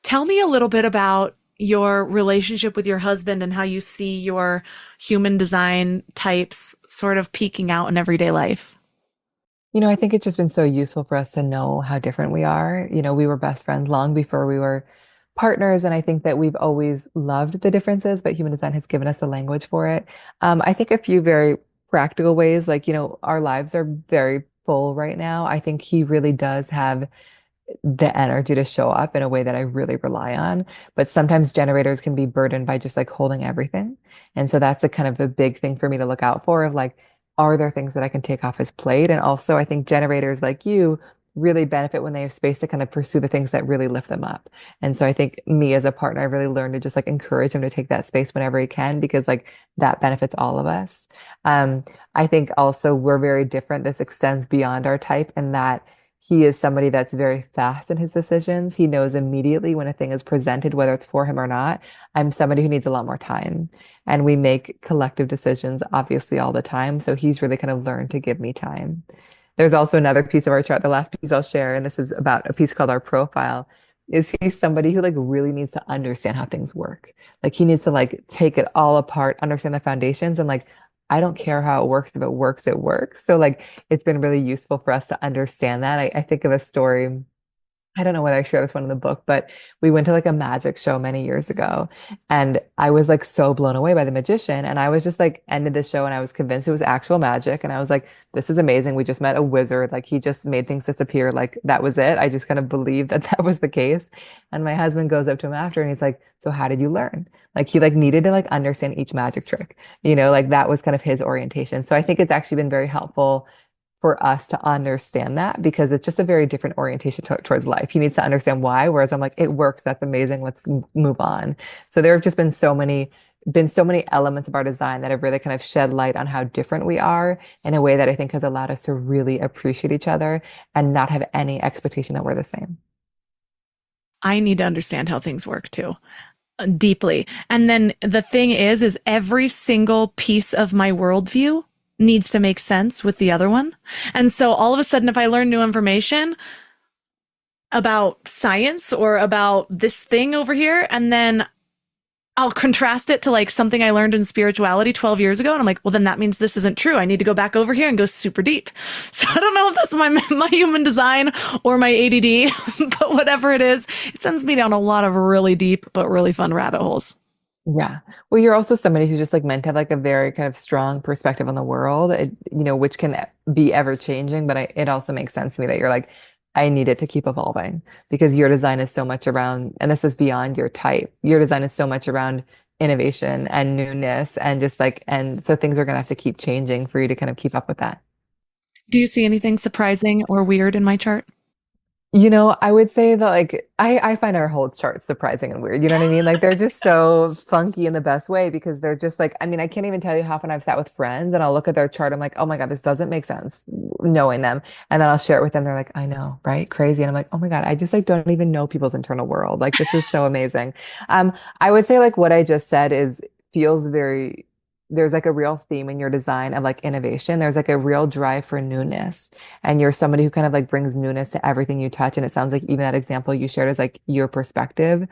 Tell me a little bit about your relationship with your husband and how you see your human design types sort of peeking out in everyday life. I think it's just been so useful for us to know how different we are. We were best friends long before we were partners, and I think that we've always loved the differences, but human design has given us the language for it. I think a few very practical ways, like, our lives are very full right now. I think he really does have the energy to show up in a way that I really rely on. But sometimes generators can be burdened by just like holding everything. And so that's a kind of a big thing for me to look out for of like, are there things that I can take off his plate? And also, I think generators like you really benefit when they have space to kind of pursue the things that really lift them up. And so I think me as a partner, I really learned to just like encourage him to take that space whenever he can, because like that benefits all of us. Um, I think also we're very different. This extends beyond our type, and that he is somebody that's very fast in his decisions. He knows immediately when a thing is presented, whether it's for him or not. I'm somebody who needs a lot more time. And we make collective decisions, obviously, all the time. So he's really kind of learned to give me time. There's also another piece of our chart, the last piece I'll share, and this is about a piece called our profile. Is he's somebody who like really needs to understand how things work. Like he needs to like take it all apart, understand the foundations, and like I don't care how it works. If it works, it works. So like it's been really useful for us to understand that. I think of a story. I don't know whether I share this one in the book, but we went to like a magic show many years ago. And I was like so blown away by the magician. And I was just like, ended the show and I was convinced it was actual magic. And I was like, this is amazing. We just met a wizard. Like he just made things disappear. Like that was it. I just kind of believed that that was the case. And my husband goes up to him after and he's like, so how did you learn? Like he like needed to like understand each magic trick, like that was kind of his orientation. So I think it's actually been very helpful for us to understand that, because it's just a very different orientation towards life. He needs to understand why, whereas I'm like, it works. That's amazing. Let's move on. So there have just been so many elements of our design that have really kind of shed light on how different we are in a way that I think has allowed us to really appreciate each other and not have any expectation that we're the same. I need to understand how things work too, deeply. And then the thing is every single piece of my worldview needs to make sense with the other one. And so all of a sudden, if I learn new information about science or about this thing over here, and then I'll contrast it to like something I learned in spirituality 12 years ago. And I'm like, well, then that means this isn't true. I need to go back over here and go super deep. So I don't know if that's my human design or my ADD, but whatever it is, it sends me down a lot of really deep, but really fun rabbit holes. Yeah. Well, you're also somebody who's just like meant to have like a very kind of strong perspective on the world, which can be ever changing. But it also makes sense to me that you're like, I need it to keep evolving, because your design is so much around, and this is beyond your type. Your design is so much around innovation and newness and just like, and so things are going to have to keep changing for you to kind of keep up with that. Do you see anything surprising or weird in my chart? I would say that like I find our whole chart surprising and weird. You know what I mean? Like they're just so funky in the best way, because they're just like, I mean, I can't even tell you how often I've sat with friends and I'll look at their chart. I'm like, oh my God, this doesn't make sense knowing them. And then I'll share it with them. They're like, I know, right? Crazy. And I'm like, oh my God, I just like don't even know people's internal world. Like this is so amazing. I would say like what I just said feels very, there's like a real theme in your design of like innovation. There's like a real drive for newness. And you're somebody who kind of like brings newness to everything you touch. And it sounds like even that example you shared is like your perspective.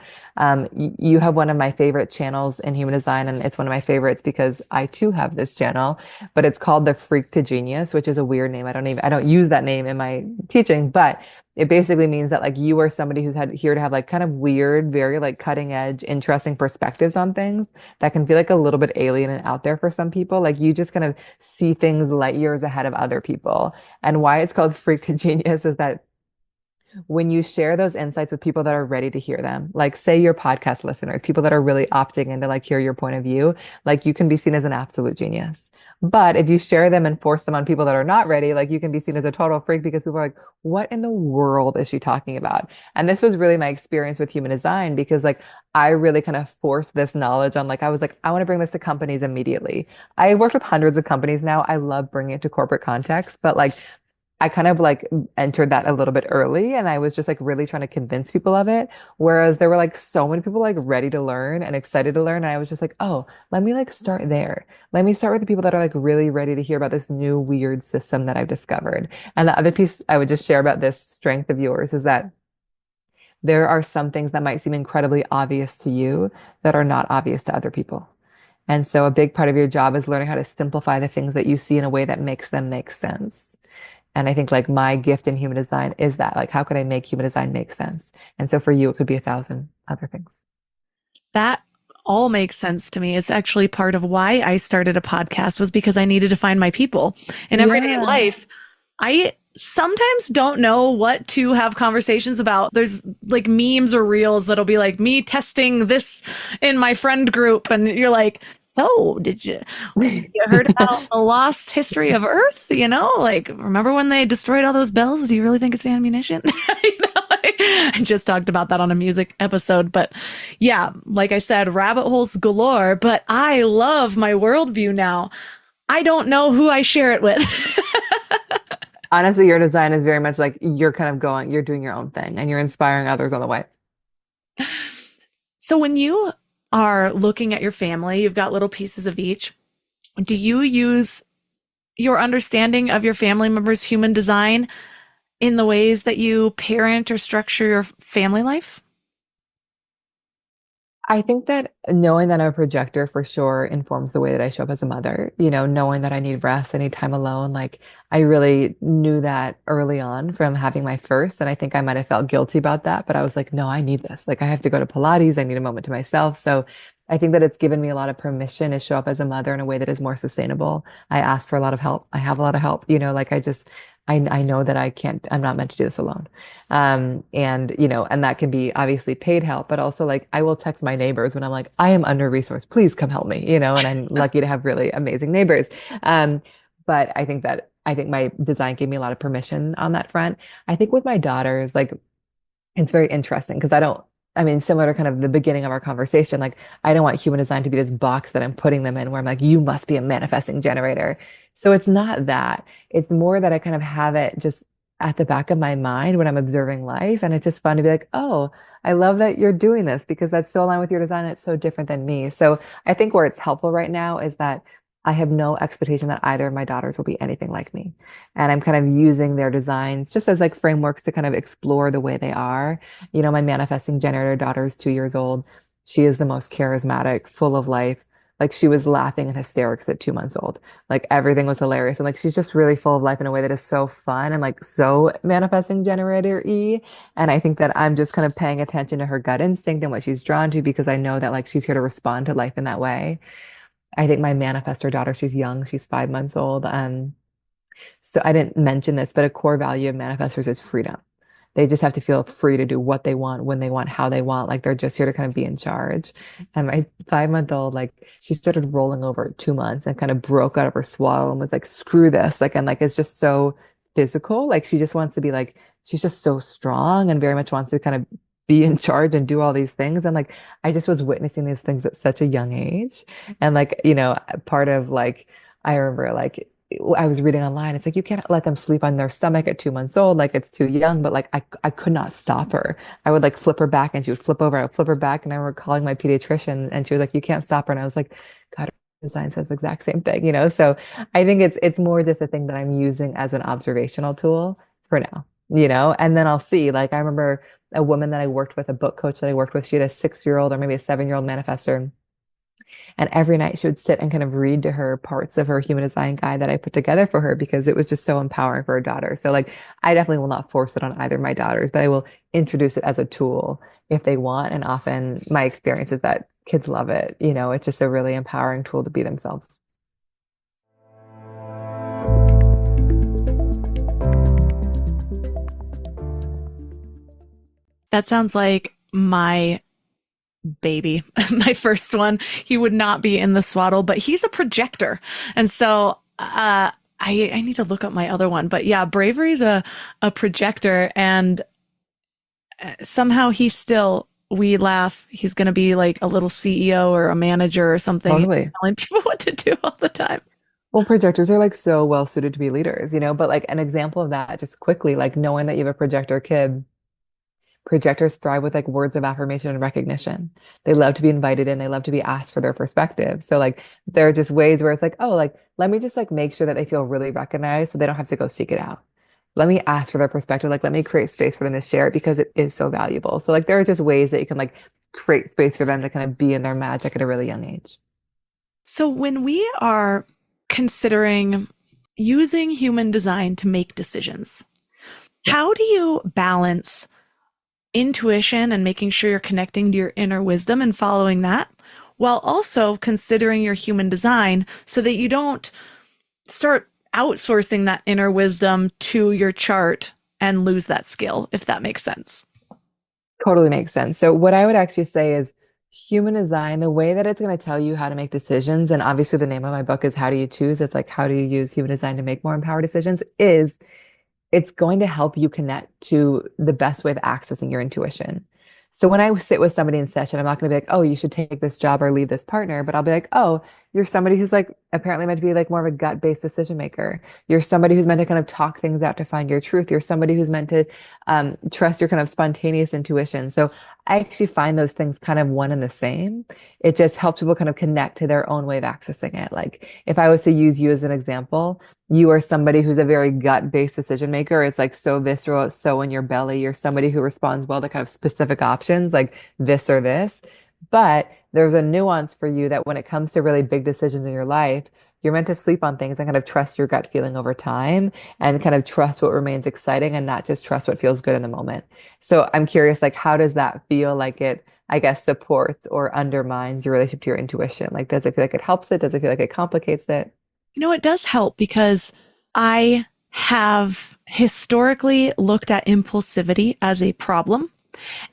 You have one of my favorite channels in human design, and it's one of my favorites because I too have this channel, but it's called the Freak to Genius, which is a weird name. I don't use that name in my teaching, but it basically means that like you are somebody who's here to have like kind of weird, very like cutting edge, interesting perspectives on things that can feel like a little bit alien and out there for some people. Like you just kind of see things light years ahead of other people. And why it's called Freak to Genius is that when you share those insights with people that are ready to hear them, like say your podcast listeners, people that are really opting in to like hear your point of view, like you can be seen as an absolute genius. But if you share them and force them on people that are not ready, like you can be seen as a total freak, because people are like, what in the world is she talking about? And this was really my experience with human design, because like I really kind of forced this knowledge on, like I was like, I want to bring this to companies immediately. I worked with hundreds of companies now. I love bringing it to corporate context, but like I kind of like entered that a little bit early, and I was just like really trying to convince people of it. Whereas there were like so many people like ready to learn and excited to learn. And I was just like, oh, let me like start there. Let me start with the people that are like really ready to hear about this new weird system that I've discovered. And the other piece I would just share about this strength of yours is that there are some things that might seem incredibly obvious to you that are not obvious to other people. And so a big part of your job is learning how to simplify the things that you see in a way that makes them make sense. And I think like my gift in human design is that, like, how could I make human design make sense? And so for you, it could be other things. That all makes sense to me. It's actually part of why I started a podcast, was because I needed to find my people in everyday Yeah. life. I sometimes don't know what to have conversations about. There's like memes or reels that'll be like me testing this in my friend group. And you're like, so you heard about the lost history of Earth? You know, like, remember when they destroyed all those bells? Do you really think it's ammunition? You know, I just talked about that on a music episode. But yeah, like I said, rabbit holes galore. But I love my worldview now. I don't know who I share it with. Honestly, your design is very much like you're kind of going, you're doing your own thing and you're inspiring others on the way. So when you are looking at your family, you've got little pieces of each. Do you use your understanding of your family members' human design in the ways that you parent or structure your family life? I think that knowing that I'm a projector for sure informs the way that I show up as a mother. Knowing that I need rest, I need time alone. Like I really knew that early on from having my first. And I think I might have felt guilty about that, but I was like, no, I need this. Like I have to go to Pilates. I need a moment to myself. So I think that it's given me a lot of permission to show up as a mother in a way that is more sustainable. I ask for a lot of help. I have a lot of help, like I know that I'm not meant to do this alone. And that can be obviously paid help, but also like I will text my neighbors when I'm like, I am under resourced, please come help me, and I'm lucky to have really amazing neighbors. But I think my design gave me a lot of permission on that front. I think with my daughters, like it's very interesting because I mean, similar to kind of the beginning of our conversation, like I don't want human design to be this box that I'm putting them in where I'm like, you must be a manifesting generator. So it's not that. It's more that I kind of have it just at the back of my mind when I'm observing life. And it's just fun to be like, oh, I love that you're doing this because that's so aligned with your design. And it's so different than me. So I think where it's helpful right now is that I have no expectation that either of my daughters will be anything like me. And I'm kind of using their designs just as like frameworks to kind of explore the way they are. My manifesting generator daughter is 2 years old. She is the most charismatic, full of life. Like she was laughing in hysterics at 2 months old. Like everything was hilarious. And like she's just really full of life in a way that is so fun and like so manifesting generator-y. And I think that I'm just kind of paying attention to her gut instinct and what she's drawn to because I know that like she's here to respond to life in that way. I think my manifestor daughter, she's young, she's 5 months old. So I didn't mention this, but a core value of manifestors is freedom. They just have to feel free to do what they want, when they want, how they want. Like they're just here to kind of be in charge. And my 5 month old, like she started rolling over at 2 months and kind of broke out of her swaddle and was like, screw this. Like, and like, it's just so physical. Like she just wants to be like, she's just so strong and very much wants to kind of be in charge and do all these things. And like, I just was witnessing these things at such a young age. And like, part of like, I remember like I was reading online, it's like you can't let them sleep on their stomach at 2 months old, like it's too young. But like I could not stop her. I would like flip her back and she would flip over, I would flip her back. And I remember calling my pediatrician and she was like, you can't stop her. And I was like, God, her design says the exact same thing. So I think it's more just a thing that I'm using as an observational tool for now. And then I'll see. Like I remember a woman that I worked with, a book coach that I worked with, she had a 6 year old or maybe a 7 year old manifestor. And every night she would sit and kind of read to her parts of her human design guide that I put together for her because it was just so empowering for her daughter. So like I definitely will not force it on either of my daughters, but I will introduce it as a tool if they want. And often my experience is that kids love it. It's just a really empowering tool to be themselves. That sounds like my baby, my first one. He would not be in the swaddle, but he's a projector. And so I need to look up my other one. But yeah, Bravery's a projector. And somehow we laugh, he's going to be like a little CEO or a manager or something. Totally. He's telling people what to do all the time. Well, projectors are like so well suited to be leaders, but like an example of that, just quickly, like knowing that you have a projector kid. Projectors thrive with like words of affirmation and recognition. They love to be invited in. They love to be asked for their perspective. So like there are just ways where it's like, oh, like let me just like make sure that they feel really recognized so they don't have to go seek it out. Let me ask for their perspective. Like let me create space for them to share it because it is so valuable. So like there are just ways that you can like create space for them to kind of be in their magic at a really young age. So when we are considering using human design to make decisions, how do you balance intuition and making sure you're connecting to your inner wisdom and following that, while also considering your human design so that you don't start outsourcing that inner wisdom to your chart and lose that skill, if that makes sense. Totally makes sense. So what I would actually say is human design, the way that it's going to tell you how to make decisions, and obviously the name of my book is How Do You Choose? It's like how do you use human design to make more empowered decisions, is it's going to help you connect to the best way of accessing your intuition. So when I sit with somebody in session, I'm not going to be like, oh, you should take this job or leave this partner, but I'll be like, oh, you're somebody who's like apparently meant to be like more of a gut-based decision maker. You're somebody who's meant to kind of talk things out to find your truth. You're somebody who's meant to trust your kind of spontaneous intuition. So I actually find those things kind of one and the same. It just helps people kind of connect to their own way of accessing it. Like if I was to use you as an example, you are somebody who's a very gut-based decision maker. It's like so visceral, it's so in your belly. You're somebody who responds well to kind of specific options like this or this. But there's a nuance for you that when it comes to really big decisions in your life, you're meant to sleep on things and kind of trust your gut feeling over time and kind of trust what remains exciting and not just trust what feels good in the moment. So I'm curious, like, how does that feel like it, I guess, supports or undermines your relationship to your intuition? Like, does it feel like it helps it? Does it feel like it complicates it? It does help because I have historically looked at impulsivity as a problem.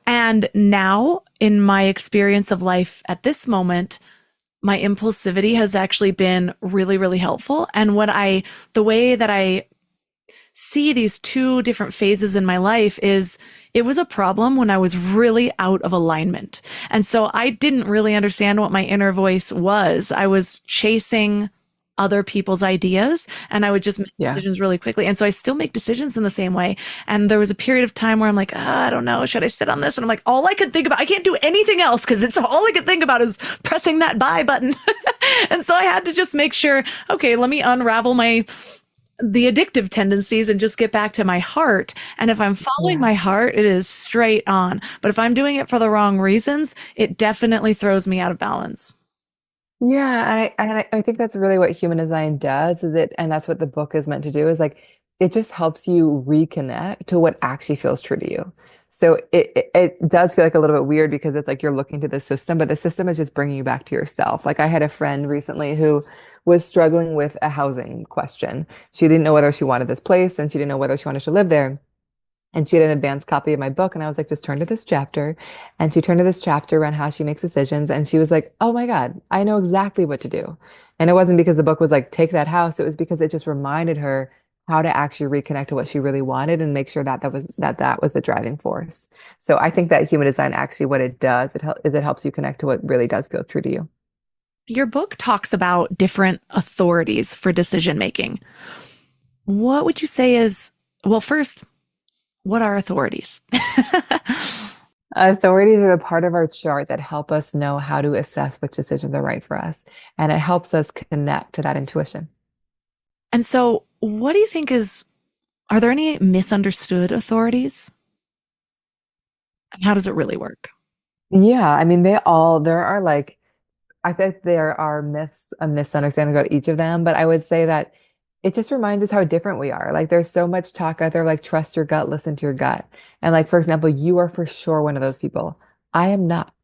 And now, in my experience of life at this moment, my impulsivity has actually been really, really helpful. And the way that I see these two different phases in my life is it was a problem when I was really out of alignment. And so I didn't really understand what my inner voice was. I was chasing other people's ideas and I would just make decisions really quickly. And so I still make decisions in the same way. And there was a period of time where I'm like, I don't know, should I sit on this? And I'm like, all I could think about, I can't do anything else because it's all I could think about is pressing that buy button. And so I had to just make sure, okay, let me unravel the addictive tendencies and just get back to my heart. And if I'm following my heart, it is straight on. But if I'm doing it for the wrong reasons, it definitely throws me out of balance. Yeah, I think that's really what human design does, is it, and that's what the book is meant to do, is like it just helps you reconnect to what actually feels true to you. So it does feel like a little bit weird because it's like you're looking to the system, but the system is just bringing you back to yourself. Like I had a friend recently who was struggling with a housing question. She didn't know whether she wanted this place and she didn't know whether she wanted to live there. And she had an advanced copy of my book. And I was like, just turn to this chapter. And she turned to this chapter around how she makes decisions. And she was like, oh my God, I know exactly what to do. And it wasn't because the book was like, take that house. It was because it just reminded her how to actually reconnect to what she really wanted and make sure that that was the driving force. So I think that human design actually what it does, it helps you connect to what really does feel true to you. Your book talks about different authorities for decision making. What would you say is, well, first, what are authorities? Authorities are the part of our chart that help us know how to assess which decisions are right for us. And it helps us connect to that intuition. And so, what do you think are there any misunderstood authorities? And how does it really work? Yeah, I mean, there are like, I think there are myths and misunderstandings about each of them, but I would say that it just reminds us how different we are. Like there's so much talk out there, like trust your gut, listen to your gut. And like, for example, you are for sure one of those people. I am not.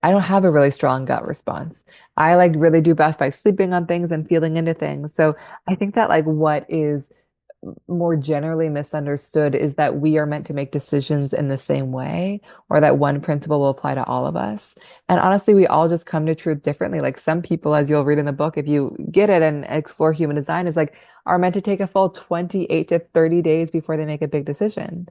I don't have a really strong gut response. I like really do best by sleeping on things and feeling into things. So I think that like what is more generally misunderstood is that we are meant to make decisions in the same way, or that one principle will apply to all of us. And honestly, we all just come to truth differently. Like some people, as you'll read in the book, if you get it and explore human design, is like are meant to take a full 28 to 30 days before they make a big decision.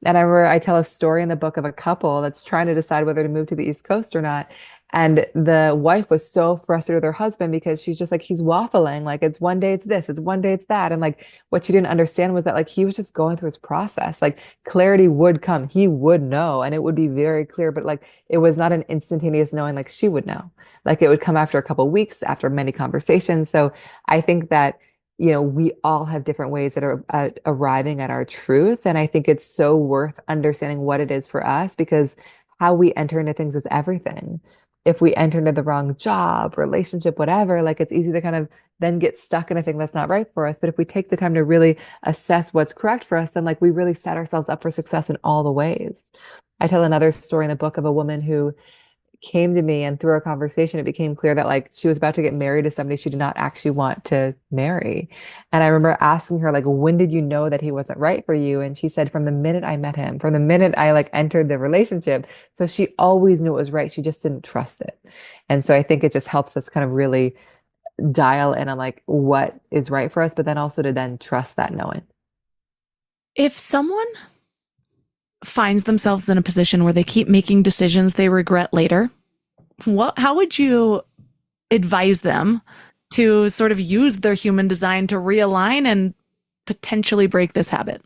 And I remember I tell a story in the book of a couple that's trying to decide whether to move to the East Coast or not. And the wife was so frustrated with her husband because she's just like, he's waffling. Like, it's one day it's this, it's one day it's that. And like, what she didn't understand was that like he was just going through his process. Like, clarity would come. He would know, and it would be very clear. But like, it was not an instantaneous knowing like she would know. Like, it would come after a couple of weeks, after many conversations. So I think that, we all have different ways that are arriving at our truth. And I think it's so worth understanding what it is for us, because how we enter into things is everything. If we enter into the wrong job, relationship, whatever, like it's easy to kind of then get stuck in a thing that's not right for us. But if we take the time to really assess what's correct for us, then like we really set ourselves up for success in all the ways. I tell another story in the book of a woman who came to me, and through our conversation, it became clear that like she was about to get married to somebody she did not actually want to marry. And I remember asking her, like, when did you know that he wasn't right for you? And she said, from the minute I met him, from the minute I like entered the relationship. So she always knew it was right. She just didn't trust it. And so I think it just helps us kind of really dial in on like what is right for us, but then also to then trust that knowing. If someone finds themselves in a position where they keep making decisions they regret later, how would you advise them to sort of use their human design to realign and potentially break this habit?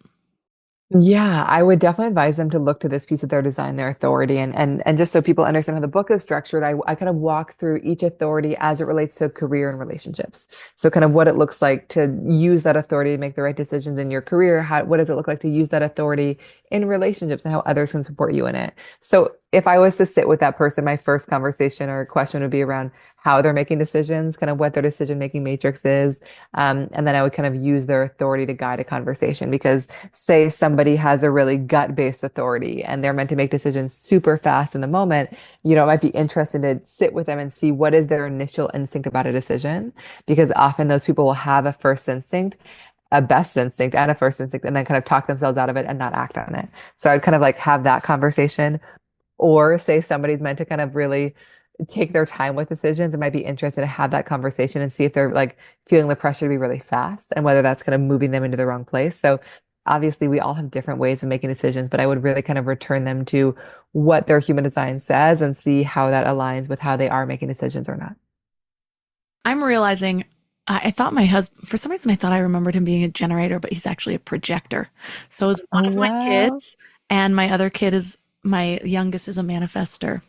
Yeah, I would definitely advise them to look to this piece of their design, their authority, and just so people understand how the book is structured, I kind of walk through each authority as it relates to career and relationships. So kind of what it looks like to use that authority to make the right decisions in your career. What does it look like to use that authority in relationships and how others can support you in it? So if I was to sit with that person, my first conversation or question would be around how they're making decisions, kind of what their decision making matrix is. And then I would kind of use their authority to guide a conversation because say somebody has a really gut-based authority and they're meant to make decisions super fast in the moment, it might be interesting to sit with them and see what is their initial instinct about a decision, because often those people will have a first instinct, a best instinct and a first instinct, and then kind of talk themselves out of it and not act on it. So I'd kind of like have that conversation. Or say somebody's meant to kind of really take their time with decisions, it might be interesting to have that conversation and see if they're like feeling the pressure to be really fast and whether that's kind of moving them into the wrong place. So obviously we all have different ways of making decisions, but I would really kind of return them to what their human design says and see how that aligns with how they are making decisions or not. I'm realizing I thought my husband, for some reason, I thought I remembered him being a generator, but he's actually a projector. So is one Oh, of my wow. kids, and my other kid is my youngest is a manifester.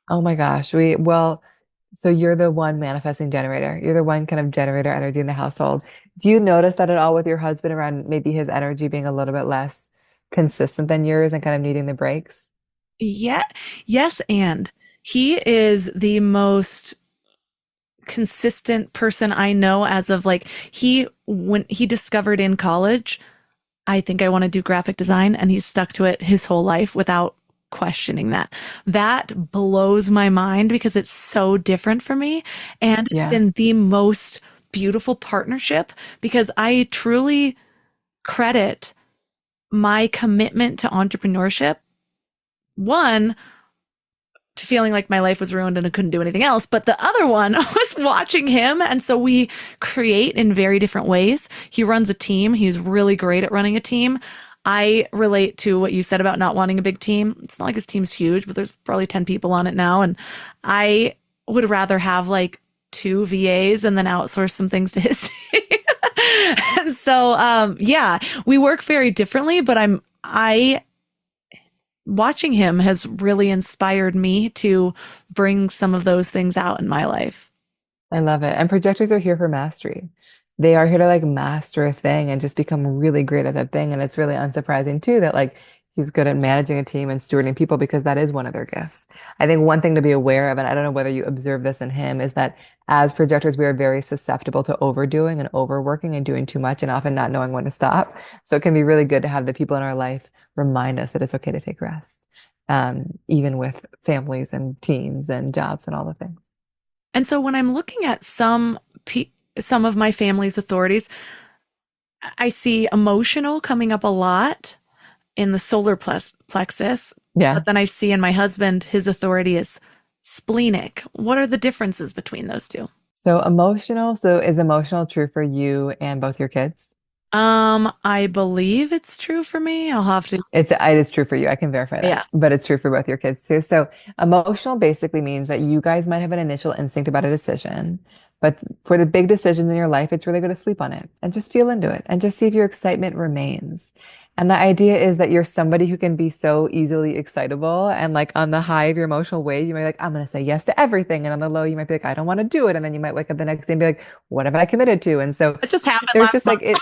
Oh my gosh. So you're the one manifesting generator. You're the one kind of generator energy in the household. Do you notice that at all with your husband around maybe his energy being a little bit less consistent than yours and kind of needing the breaks? Yeah, yes, and he is the most consistent person I know as of like when he discovered in college, I think I want to do graphic design, and he's stuck to it his whole life without questioning that. That blows my mind because it's so different for me. And it's Yeah. been the most beautiful partnership because I truly credit my commitment to entrepreneurship, one, to feeling like my life was ruined and I couldn't do anything else. But the other one was watching him. And so we create in very different ways. He runs a team. He's really great at running a team. I relate to what you said about not wanting a big team. It's not like his team's huge, but there's probably 10 people on it now. And I would rather have like two VAs and then outsource some things to his team. And so, yeah, we work very differently, but I watching him has really inspired me to bring some of those things out in my life. I love it. And projectors are here for mastery. They are here to like master a thing and just become really great at that thing. And it's really unsurprising too that like he's good at managing a team and stewarding people because that is one of their gifts. I think one thing to be aware of, and I don't know whether you observe this in him, is that as projectors, we are very susceptible to overdoing and overworking and doing too much and often not knowing when to stop. So it can be really good to have the people in our life remind us that it's okay to take rest, even with families and teams and jobs and all the things. And so when I'm looking at some of my family's authorities, I see emotional coming up a lot in the solar plexus, Yeah. but then I see in my husband his authority is splenic. What are the differences between those two? So emotional. So is emotional true for you and both your kids? I believe it's true for me. I'll have to, It is true for you. I can verify that, yeah. but it's true for both your kids too. So emotional basically means that you guys might have an initial instinct about a decision, but for the big decisions in your life, it's really good to sleep on it and just feel into it and just see if your excitement remains. And the idea is that you're somebody who can be so easily excitable and like on the high of your emotional wave, you might be like, I'm going to say yes to everything. And on the low, you might be like, I don't want to do it. And then you might wake up the next day and be like, what have I committed to? And so It just happened there's last just like month.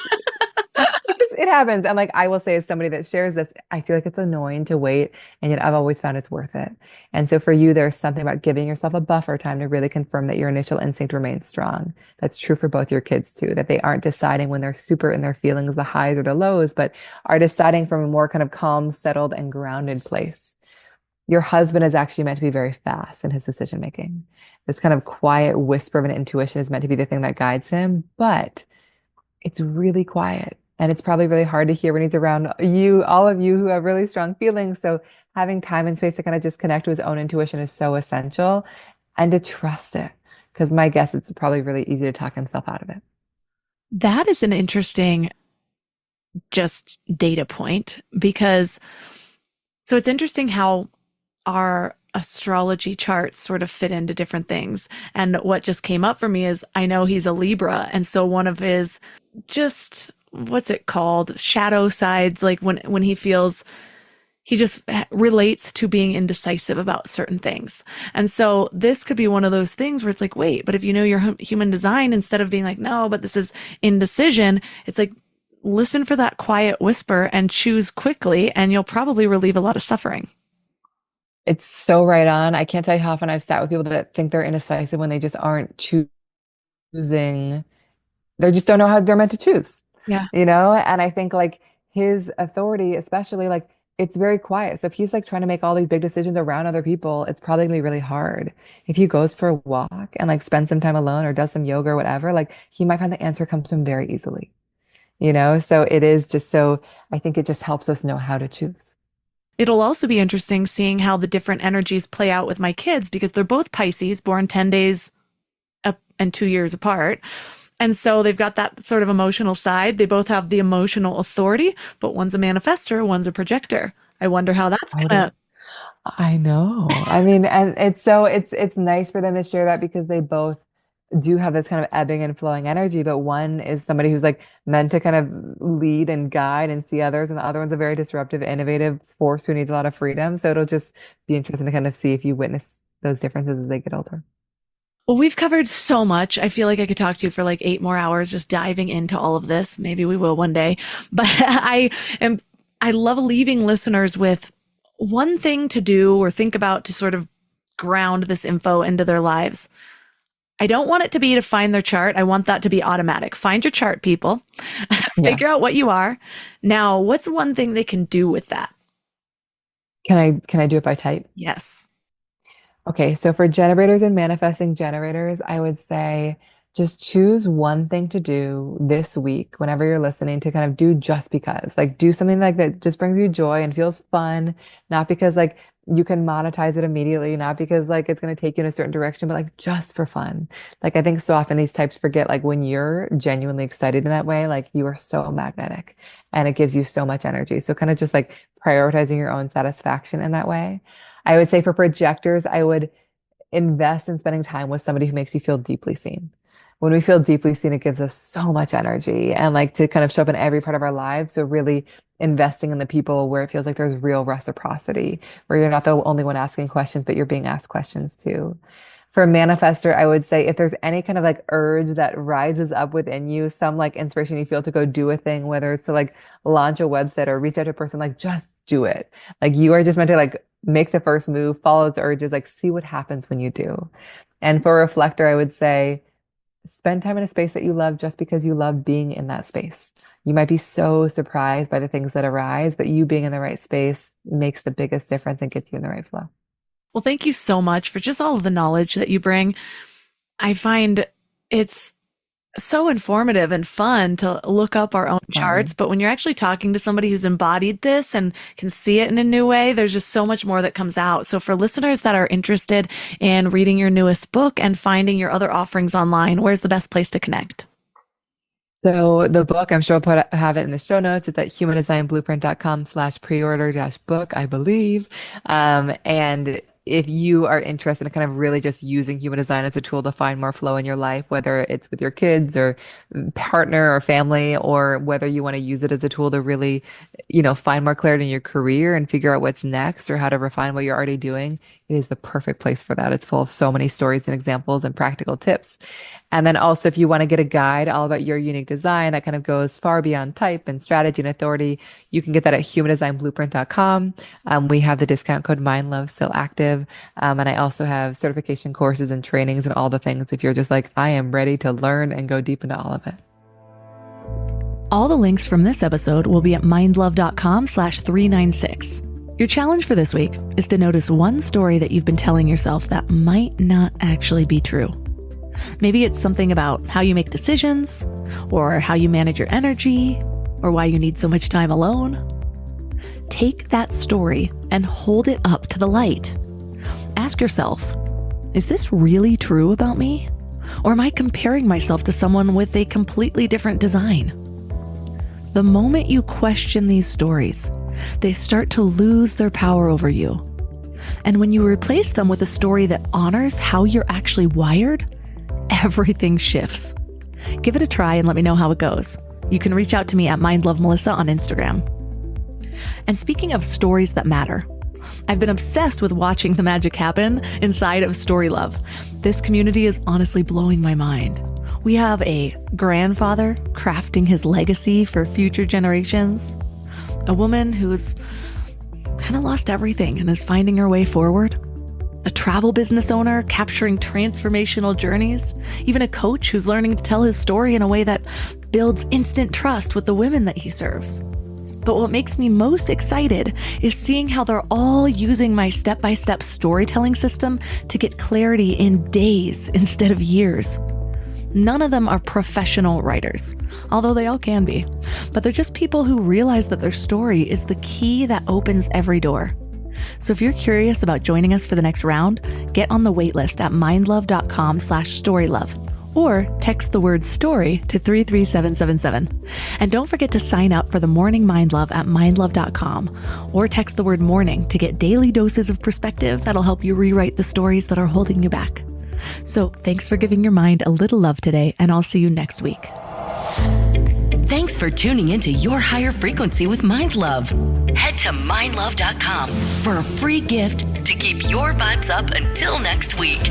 it happens. And like I will say, as somebody that shares this, I feel like it's annoying to wait, and yet I've always found it's worth it. And so for you, there's something about giving yourself a buffer time to really confirm that your initial instinct remains strong. That's true for both your kids too, that they aren't deciding when they're super in their feelings, the highs or the lows, but are deciding from a more kind of calm, settled, and grounded place. Your husband is actually meant to be very fast in his decision making. This kind of quiet whisper of an intuition is meant to be the thing that guides him, but it's really quiet. And it's probably really hard to hear when he's around you, all of you who have really strong feelings. So having time and space to kind of just connect to his own intuition is so essential, and to trust it. Because my guess it's probably really easy to talk himself out of it. That is an interesting just data point, because so it's interesting how our astrology charts sort of fit into different things. And what just came up for me is I know he's a Libra. And so one of his just, what's it called? Shadow sides, like when he feels he just relates to being indecisive about certain things. And so this could be one of those things where it's like, wait, but if you know your human design, instead of being like, no, but this is indecision, it's like, listen for that quiet whisper and choose quickly, and you'll probably relieve a lot of suffering. It's so right on. I can't tell you how often I've sat with people that think they're indecisive when they just aren't choosing. They just don't know how they're meant to choose, Yeah. And I think like his authority, especially like it's very quiet. So if he's like trying to make all these big decisions around other people, it's probably gonna be really hard. If he goes for a walk and like spends some time alone or does some yoga or whatever, like he might find the answer comes to him very easily. So it is just so, I think it just helps us know how to choose. It'll also be interesting seeing how the different energies play out with my kids, because they're both Pisces, born 10 days up and 2 years apart. And so they've got that sort of emotional side. They both have the emotional authority, but one's a manifestor, one's a projector. I wonder how that's gonna. I know. I mean, and it's nice for them to share that, because they both do have this kind of ebbing and flowing energy, but one is somebody who's like meant to kind of lead and guide and see others, and the other one's a very disruptive, innovative force who needs a lot of freedom. So it'll just be interesting to kind of see if you witness those differences as they get older. Well, we've covered so much. I feel like I could talk to you for like 8 more hours just diving into all of this. Maybe we will one day. But I love leaving listeners with one thing to do or think about to sort of ground this info into their lives. I don't want it to be to find their chart. I want that to be automatic. Find your chart, people. Figure out what you are. Now, what's one thing they can do with that? Can I do it by type? Yes. Okay, so for generators and manifesting generators, I would say just choose one thing to do this week whenever you're listening, to kind of do just because. Like do something like that just brings you joy and feels fun, not because like you can monetize it immediately, not because like it's going to take you in a certain direction, but like just for fun. Like I think so often these types forget, like when you're genuinely excited in that way, like you are so magnetic and it gives you so much energy. So kind of just like prioritizing your own satisfaction in that way. I would say for projectors, I would invest in spending time with somebody who makes you feel deeply seen. When we feel deeply seen, it gives us so much energy and like to kind of show up in every part of our lives. So really investing in the people where it feels like there's real reciprocity, where you're not the only one asking questions, but you're being asked questions too. For a manifester, I would say if there's any kind of like urge that rises up within you, some like inspiration you feel to go do a thing, whether it's to like launch a website or reach out to a person, like just do it. Like you are just meant to like make the first move, follow its urges, like see what happens when you do. And for a reflector, I would say spend time in a space that you love just because you love being in that space. You might be so surprised by the things that arise, but you being in the right space makes the biggest difference and gets you in the right flow. Well, thank you so much for just all of the knowledge that you bring. I find it's so informative and fun to look up our own charts, but when you're actually talking to somebody who's embodied this and can see it in a new way, there's just so much more that comes out. So for listeners that are interested in reading your newest book and finding your other offerings online, where's the best place to connect? So the book, I'm sure I'll have it in the show notes. It's at humandesignblueprint.com/pre-order-book, I believe. And if you are interested in kind of really just using human design as a tool to find more flow in your life, whether it's with your kids or partner or family, or whether you want to use it as a tool to really, find more clarity in your career and figure out what's next or how to refine what you're already doing, it is the perfect place for that. It's full of so many stories and examples and practical tips. And then also, if you want to get a guide all about your unique design that kind of goes far beyond type and strategy and authority, you can get that at humandesignblueprint.com. We have the discount code MindLove still active. And I also have certification courses and trainings and all the things if you're just like, I am ready to learn and go deep into all of it. All the links from this episode will be at mindlove.com/396. Your challenge for this week is to notice one story that you've been telling yourself that might not actually be true. Maybe it's something about how you make decisions, or how you manage your energy, or why you need so much time alone. Take that story and hold it up to the light. Ask yourself, is this really true about me? Or am I comparing myself to someone with a completely different design? The moment you question these stories, they start to lose their power over you. And when you replace them with a story that honors how you're actually wired, everything shifts. Give it a try and let me know how it goes. You can reach out to me at MindLoveMelissa on Instagram. And speaking of stories that matter, I've been obsessed with watching the magic happen inside of Story Love. This community is honestly blowing my mind. We have a grandfather crafting his legacy for future generations, a woman who's kind of lost everything and is finding her way forward, a travel business owner capturing transformational journeys, even a coach who's learning to tell his story in a way that builds instant trust with the women that he serves. But what makes me most excited is seeing how they're all using my step-by-step storytelling system to get clarity in days instead of years. None of them are professional writers, although they all can be, but they're just people who realize that their story is the key that opens every door. So if you're curious about joining us for the next round, get on the waitlist at mindlove.com/storylove or text the word story to 33777. And don't forget to sign up for the Morning Mind Love at mindlove.com or text the word morning to get daily doses of perspective that'll help you rewrite the stories that are holding you back. So thanks for giving your mind a little love today, and I'll see you next week. Thanks for tuning into Your Higher Frequency with Mind Love. Head to mindlove.com for a free gift to keep your vibes up until next week.